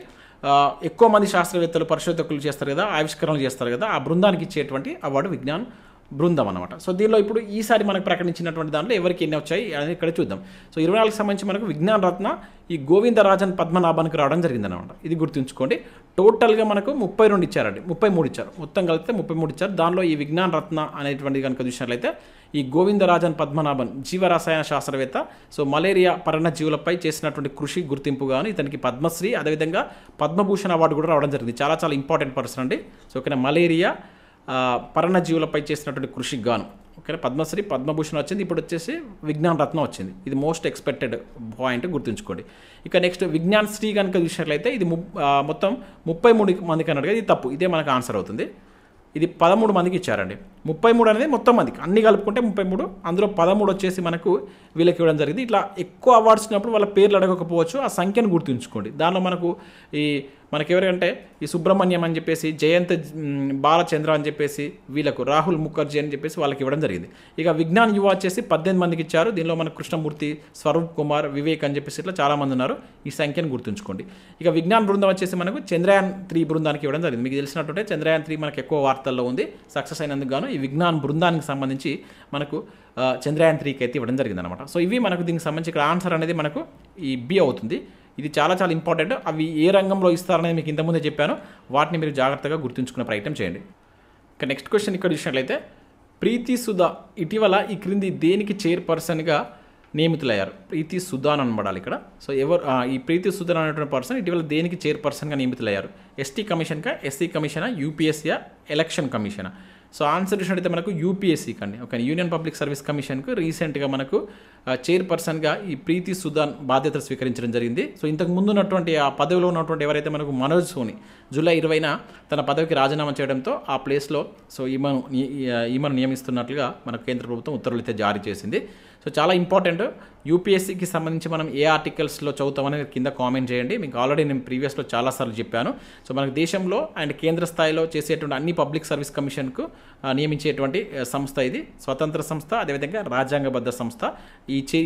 ఎక్కువ మంది శాస్త్రవేత్తలు పరిశోధకులు చేస్తారు కదా, ఆవిష్కరణలు చేస్తారు కదా, ఆ బృందానికి ఇచ్చేటువంటి అవార్డు విజ్ఞాన్ బృందం అనమాట. సో దీనిలో ఇప్పుడు ఈసారి మనకు ప్రకటించినటువంటి దాంట్లో ఎవరికి ఎన్ని వచ్చాయి అనేది ఇక్కడ చూద్దాం. సో 24కి సంబంధించి మనకు విజ్ఞాన్ రత్న ఈ గోవిందరాజన్ పద్మనాభన్కి రావడం జరిగిందనమాట. ఇది గుర్తుంచుకోండి. టోటల్గా మనకు 32 ఇచ్చారండి, 33 ఇచ్చారు, మొత్తం కలిపితే 33 ఇచ్చారు. దానిలో ఈ విజ్ఞాన్ రత్న అనేటువంటిది కనుక చూసినట్లయితే ఈ గోవిందరాజన్ పద్మనాభన్ జీవరసాయన శాస్త్రవేత్త. సో మలేరియా పర్ణజీవులపై చేసినటువంటి కృషి గుర్తింపుగాను ఇతనికి పద్మశ్రీ అదేవిధంగా పద్మభూషణ్ అవార్డు కూడా రావడం జరిగింది. చాలా చాలా ఇంపార్టెంట్ పర్సన్ అండి. సో ఓకేనా, మలేరియా పర్ణజీవులపై చేసినటువంటి కృషికి గాను ఓకే పద్మశ్రీ పద్మభూషణ్ వచ్చింది. ఇప్పుడు వచ్చేసి విజ్ఞాన్ రత్న వచ్చింది. ఇది మోస్ట్ ఎక్స్పెక్టెడ్ పాయింట్, గుర్తుంచుకోండి. ఇక నెక్స్ట్ విజ్ఞాన్ శ్రీ కనుక చూసినట్లయితే ఇది మొత్తం 33 మందికి అన్నాడు కదా, ఇది తప్పు. ఇదే మనకు ఆన్సర్ అవుతుంది. ఇది 13 మందికి ఇచ్చారండి. 33 అనేది మొత్తం మందికి అన్ని కలుపుకుంటే 33, అందులో 13 వచ్చేసి మనకు వీళ్ళకి ఇవ్వడం జరిగింది. ఇట్లా ఎక్కువ అవార్డ్స్ ఉన్నప్పుడు వాళ్ళ పేర్లు అడగకపోవచ్చు, ఆ సంఖ్యను గుర్తుంచుకోండి. దానిలో మనకు మనకెవరంటే ఈ సుబ్రహ్మణ్యం అని చెప్పేసి, జయంత్ బాలచంద్ర అని చెప్పేసి, వీళ్ళకు రాహుల్ ముఖర్జీ అని చెప్పేసి వాళ్ళకి ఇవ్వడం జరిగింది. ఇక విజ్ఞాన్ యువ వచ్చేసి 18 మందికి ఇచ్చారు. దీనిలో మనకు కృష్ణమూర్తి, స్వరూప్ కుమార్, వివేక్ అని చెప్పేసి ఇట్లా చాలామంది ఉన్నారు. ఈ సంఖ్యను గుర్తుంచుకోండి. ఇక విజ్ఞాన్ బృందం వచ్చేసి మనకు చంద్రయాన్ 3 బృందానికి ఇవ్వడం జరిగింది. మీకు తెలిసినట్టుంటే చంద్రయాన్ 3 మనకు ఎక్కువ వార్తల్లో ఉంది. సక్సెస్ అయినందుకు గాను ఈ విజ్ఞాన్ బృందానికి సంబంధించి మనకు చంద్రయాన్ 3కి అయితే ఇవ్వడం జరిగిందనమాట. సో ఇవి మనకు దీనికి సంబంధించి ఇక్కడ ఆన్సర్ అనేది మనకు ఈ బి అవుతుంది. ఇది చాలా చాలా ఇంపార్టెంట్. అవి ఏ రంగంలో ఇస్తారనేది మీకు ఇంతకుముందే చెప్పాను. వాటిని మీరు జాగ్రత్తగా గుర్తుంచుకునే ప్రయత్నం చేయండి. ఇక నెక్స్ట్ క్వశ్చన్ ఇక్కడ చూసినట్లయితే ప్రీతి సుధా ఇటీవల ఈ క్రింది దేనికి చైర్పర్సన్గా నియమితులయ్యారు? ప్రీతి సుధాన్ అనబడాలి ఇక్కడ. సో ఈ ప్రీతి సుధాన్ అనేటువంటి పర్సన్ ఇటీవల దేనికి చైర్పర్సన్గా నియమితులయ్యారు? ఎస్టీ కమిషన్కా, ఎస్సీ కమిషనా, యూపీఎస్సీయా, ఎలక్షన్ కమిషనా? సో ఆన్సర్ చూసినట్టయితే మనకు యూపీఎస్సీకి అండి. ఓకే, యూనియన్ పబ్లిక్ సర్వీస్ కమిషన్కు రీసెంట్గా మనకు చైర్పర్సన్గా ఈ ప్రీతి సుధాన్ బాధ్యతలు స్వీకరించడం జరిగింది. సో ఇంతకు ముందు ఉన్నటువంటి ఆ పదవిలో ఉన్నటువంటి ఎవరైతే మనకు మనోజ్ సోని జూలై 20న తన పదవికి రాజీనామా చేయడంతో ఆ ప్లేస్లో సో ఈమెను నియమిస్తున్నట్లుగా మనకు కేంద్ర ప్రభుత్వం ఉత్తర్వులు అయితే జారీ చేసింది. సో చాలా ఇంపార్టెంట్. యూపీఎస్సీకి సంబంధించి మనం ఏ ఆర్టికల్స్లో చదువుతామని కింద కామెంట్ చేయండి. మీకు ఆల్రెడీ నేను ప్రీవియస్లో చాలాసార్లు చెప్పాను. సో మనకు దేశంలో అండ్ కేంద్ర స్థాయిలో చేసేటువంటి అన్ని పబ్లిక్ సర్వీస్ కమిషన్కు నియమించేటువంటి సంస్థ ఇది. స్వతంత్ర సంస్థ, అదేవిధంగా రాజ్యాంగబద్ధ సంస్థ.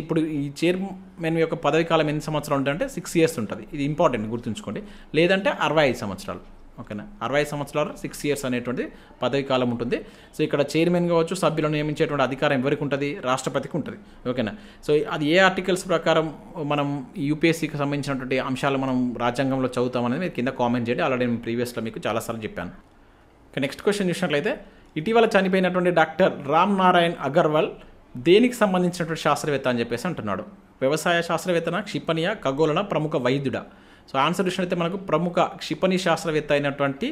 ఇప్పుడు ఈ చైర్మన్ యొక్క పదవి కాలం ఎన్ని సంవత్సరాలు ఉంటుందంటే 6 years ఉంటుంది. ఇది ఇంపార్టెంట్, గుర్తుంచుకోండి. లేదంటే 65 సంవత్సరాలు. ఓకేనా, 65 సంవత్సరాలు 6 years అనేటువంటి పదవి కాలం ఉంటుంది. సో ఇక్కడ చైర్మన్ కావచ్చు, సభ్యులను నియమించేటువంటి అధికారం ఎవరికి ఉంటుంది? రాష్ట్రపతికి ఉంటుంది. ఓకేనా. సో అది ఏ ఆర్టికల్స్ ప్రకారం మనం యూపీఎస్సీకి సంబంధించినటువంటి అంశాలు మనం రాజ్యాంగంలో చదువుతామనేది మీరు కింద కామెంట్ చేయండి. ఆల్రెడీ నేను ప్రీవియస్లో మీకు చాలాసార్లు చెప్పాను. ఇక నెక్స్ట్ క్వశ్చన్ చూసినట్లయితే ఇటీవల చనిపోయినటువంటి డాక్టర్ రామ్ నారాయణ్ అగర్వాల్ దేనికి సంబంధించినటువంటి శాస్త్రవేత్త అని చెప్పేసి అంటున్నాడు? వ్యవసాయ శాస్త్రవేత్తన, క్షిపణియ, ఖగోళన, ప్రముఖ వైద్యుడా? సో ఆన్సర్ చూసినట్లయితే మనకు ప్రముఖ క్షిపణి శాస్త్రవేత్త అయినటువంటి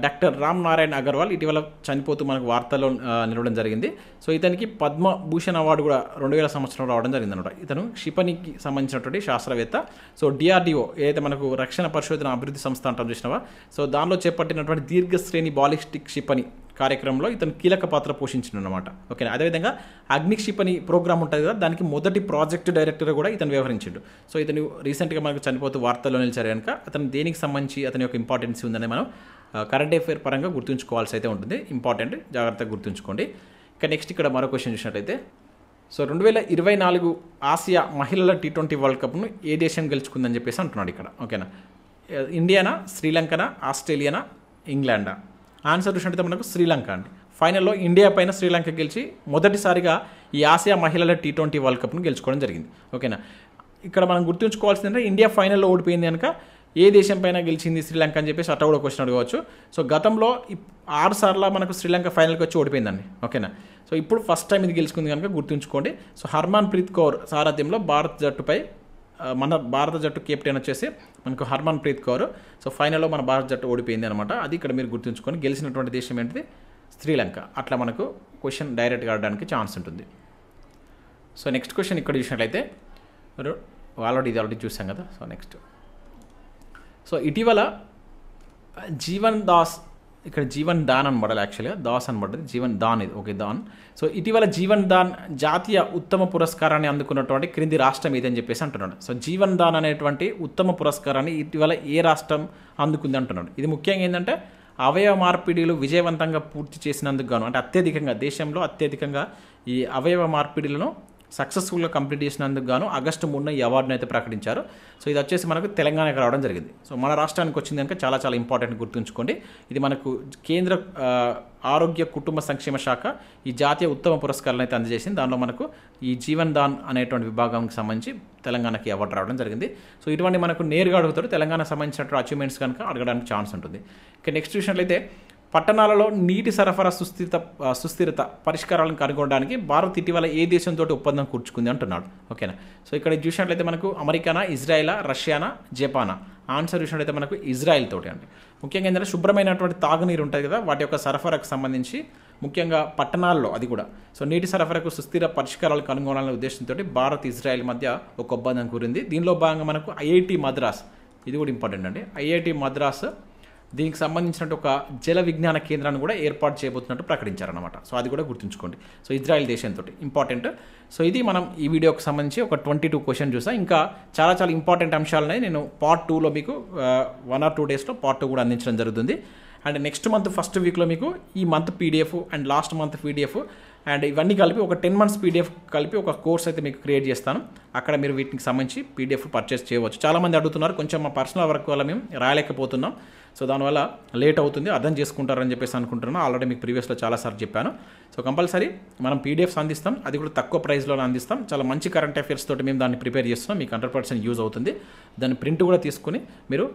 డాక్టర్ రామ్ నారాయణ్ అగర్వాల్ ఇటీవల చనిపోతూ మనకు వార్తల్లో నిలవడం జరిగింది. సో ఇతనికి పద్మభూషణ్ అవార్డు కూడా 2000 సంవత్సరంలో రావడం జరిగిందనమాట. ఇతను క్షిపణికి సంబంధించినటువంటి శాస్త్రవేత్త. సో డిఆర్డిఓ ఏదైతే మనకు రక్షణ పరిశోధన అభివృద్ధి సంస్థ అంటాం చూసినావా, సో దానిలో చేపట్టినటువంటి దీర్ఘశ్రేణి బాలిస్టిక్ క్షిపణి కార్యక్రమంలో ఇతను కీలక పాత్ర పోషించిందన్నమాట. ఓకే, అదేవిధంగా అగ్ని క్షిపణి ప్రోగ్రామ్ ఉంటుంది కదా, దానికి మొదటి ప్రాజెక్ట్ డైరెక్టర్ కూడా ఇతను వ్యవహరించాడు. సో ఇతను రీసెంట్గా మనకు చనిపోతూ వార్తల్లో నిలిచారు కనుక అతను దేనికి సంబంధించి అతని యొక్క ఇంపార్టెన్స్ ఉందని మనం కరెంట్ అఫేర్ పరంగా గుర్తుంచుకోవాల్సి అయితే ఉంటుంది. ఇంపార్టెంట్, జాగ్రత్తగా గుర్తుంచుకోండి. ఇక నెక్స్ట్ ఇక్కడ మరో క్వశ్చన్ చూసినట్టయితే సో 2024 ఆసియా మహిళల T20 వరల్డ్ కప్ను ఏ దేశం గెలుచుకుందని చెప్పేసి అంటున్నాడు ఇక్కడ. ఓకేనా, ఇండియానా, శ్రీలంకనా, ఆస్ట్రేలియానా, ఇంగ్లాండా? ఆన్సర్ చూసినట్టయితే మనకు శ్రీలంక అండి. ఫైనల్లో ఇండియా పైన శ్రీలంక గెలిచి మొదటిసారిగా ఈ ఆసియా మహిళల T20 వరల్డ్ కప్ను గెలుచుకోవడం జరిగింది. ఓకేనా, ఇక్కడ మనం గుర్తుంచుకోవాల్సిందంటే ఇండియా ఫైనల్లో ఓడిపోయింది కనుక ఏ దేశం పైన గెలిచింది శ్రీలంక అని చెప్పేసి అట్లా కూడా క్వశ్చన్ అడగవచ్చు. సో గతంలో 6 సార్లు మనకు శ్రీలంక ఫైనల్కి వచ్చి ఓడిపోయిందండి. ఓకేనా, సో ఇప్పుడు ఫస్ట్ టైం ఇది గెలుచుకుంది కనుక గుర్తుంచుకోండి. సో హర్మన్ ప్రీత్ కౌర్ సారథ్యంలో భారత జట్టుపై మన భారత జట్టు కెప్టెన్ వచ్చేసి మనకు హర్మన్ ప్రీత్ కౌర్. సో ఫైనల్లో మన భారత జట్టు ఓడిపోయింది అనమాట. అది ఇక్కడ మీరు గుర్తుంచుకొని గెలిచినటువంటి దేశం ఏంటిది శ్రీలంక. అట్లా మనకు క్వశ్చన్ డైరెక్ట్గా ఆడడానికి ఛాన్స్ ఉంటుంది. సో నెక్స్ట్ క్వశ్చన్ ఇక్కడ చూసినట్లయితే ఆల్రెడీ చూసాం కదా. సో నెక్స్ట్, సో ఇటీవల జీవన్ దాస్, ఇక్కడ జీవన్ దాన్ అనమాట, యాక్చువల్గా దాస్ అనమాట, జీవన్ దాన్ ఇది. ఓకే, దాన్. సో ఇటీవల జీవన్ దాన్ జాతీయ ఉత్తమ పురస్కారాన్ని అందుకున్నటువంటి క్రింది రాష్ట్రం ఇదని చెప్పేసి అంటున్నాడు. సో జీవన్ దాన్ అనేటువంటి ఉత్తమ పురస్కారాన్ని ఇటీవల ఏ రాష్ట్రం అందుకుంది అంటున్నాడు. ఇది ముఖ్యంగా ఏంటంటే అవయవ మార్పిడిలు విజయవంతంగా పూర్తి చేసినందుకు గాను, అంటే అత్యధికంగా దేశంలో అత్యధికంగా ఈ అవయవ మార్పిడిలను సక్సెస్ఫుల్గా కంప్లీట్ చేసినందుకు గాను ఆగస్టు 3న ఈ అవార్డును అయితే ప్రకటించారు. సో ఇది వచ్చేసి మనకు తెలంగాణకి రావడం జరిగింది. సో మన రాష్ట్రానికి వచ్చింది కనుక చాలా చాలా ఇంపార్టెంట్ గుర్తుంచుకోండి. ఇది మనకు కేంద్ర ఆరోగ్య కుటుంబ సంక్షేమ శాఖ ఈ జాతీయ ఉత్తమ పురస్కారాలను అయితే అందజేసింది. దానిలో మనకు ఈ జీవన్ దాన్ అనేటువంటి విభాగానికి సంబంధించి తెలంగాణకి అవార్డు రావడం జరిగింది. సో ఇటువంటి మనకు నేరుగా అడుగుతారు, తెలంగాణకు సంబంధించినటువంటి అచీవ్మెంట్స్ కనుక అడగడానికి ఛాన్స్ ఉంటుంది. ఇక నెక్స్ట్ చూసినట్లయితే పట్టణాలలో నీటి సరఫరా సుస్థిరత పరిష్కారాలను కనుగొనడానికి భారత్ ఇటీవల ఏ దేశంతో ఒప్పందం కూర్చుకుంది అంటున్నాడు. ఓకేనా, సో ఇక్కడ చూసినట్లయితే మనకు అమెరికానా, ఇజ్రాయిలా, రష్యానా, జపానా? ఆన్సర్ చూసినట్లయితే మనకు ఇజ్రాయిల్ తోటి అండి. ముఖ్యంగా ఏంటంటే శుభ్రమైనటువంటి తాగునీరు ఉంటుంది కదా, వాటి యొక్క సరఫరాకు సంబంధించి ముఖ్యంగా పట్టణాల్లో అది కూడా. సో నీటి సరఫరాకు సుస్థిర పరిష్కారాలు కనుగొనాలనే ఉద్దేశంతో భారత్ ఇజ్రాయిల్ మధ్య ఒక ఒప్పందం కూరింది. దీనిలో భాగంగా మనకు ఐఐటి మద్రాస్, ఇది కూడా ఇంపార్టెంట్ అండి, ఐఐటి మద్రాస్ దీనికి సంబంధించినట్టు ఒక జల విజ్ఞాన కేంద్రాన్ని కూడా ఏర్పాటు చేయబోతున్నట్టు ప్రకటించారనమాట. సో అది కూడా గుర్తుంచుకోండి. సో ఇజ్రాయెల్ దేశంతో ఇంపార్టెంట్. సో ఇది మనం ఈ వీడియోకి సంబంధించి ఒక 22 క్వశ్చన్ చూసాం. ఇంకా చాలా చాలా ఇంపార్టెంట్ అంశాలని నేను పార్ట్ 2లో మీకు 1 or 2 డేస్లో పార్ట్ 2 కూడా అందించడం జరుగుతుంది. అండ్ నెక్స్ట్ మంత్ ఫస్ట్ వీక్లో మీకు ఈ month PDF and last month PDF and ఇవన్నీ కలిపి ఒక 10 months పీడిఎఫ్ కలిపి ఒక కోర్స్ అయితే మీకు క్రియేట్ చేస్తాను. అక్కడ మీరు వీటికి సంబంధించి పీడిఎఫ్ పర్చేస్ చేయవచ్చు. చాలామంది అడుగుతున్నారు, కొంచెం మా పర్సనల్ వర్క్ వల్ల మేము రాయలేకపోతున్నాం, సో దానివల్ల లేట్ అవుతుంది, అర్థం చేసుకుంటారని చెప్పేసి అనుకుంటున్నాను. ఆల్రెడీ మీకు ప్రీవియస్లో చాలాసార్లు చెప్పాను. సో కంపల్సరీ మనం పీడిఎఫ్స్ అందిస్తాం, అది కూడా తక్కువ ప్రైస్లో అందిస్తాం. చాలా మంచి కరెంట్ అఫైర్స్ తోటి మేము దాన్ని ప్రిపేర్ చేస్తున్నాం. మీకు 100% యూజ్ అవుతుంది. దాన్ని ప్రింట్ కూడా తీసుకుని మీరు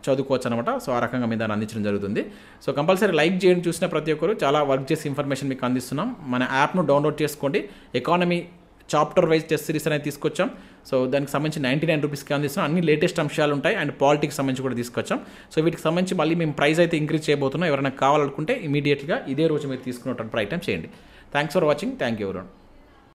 చదువుకోవచ్చు అనమాట. సో ఆ రకంగా మేము దాన్ని అందించడం జరుగుతుంది. సో కంపల్సరీ లైక్ చేయండి, చూసిన ప్రతి ఒక్కరు. చాలా వర్క్ చేసి ఇన్ఫర్మేషన్ మీకు అందిస్తున్నాం. మన యాప్ను డౌన్లోడ్ చేసుకోండి. Economy chapter wise test series అనేది తీసుకొచ్చాం. సో దానికి సంబంధించి 99 రూపీస్కి అందిస్తున్నాం. అన్ని లేటెస్ట్ అంశాలు ఉంటాయి అండ్ పాలిటిక్స్ సంబంధించి కూడా తీసుకొచ్చాం. సో వీటికి సంబంధించి మళ్ళీ మేము ప్రైస్ అయితే ఇంక్రీజ్ చేయబోతున్నాం. ఎవరైనా కావాలనుకుంటే ఇమీడియట్గా ఇదే రోజు మీరు తీసుకున్నటువంటి ప్రయత్నం చేయండి. Thanks for watching. Thank you everyone.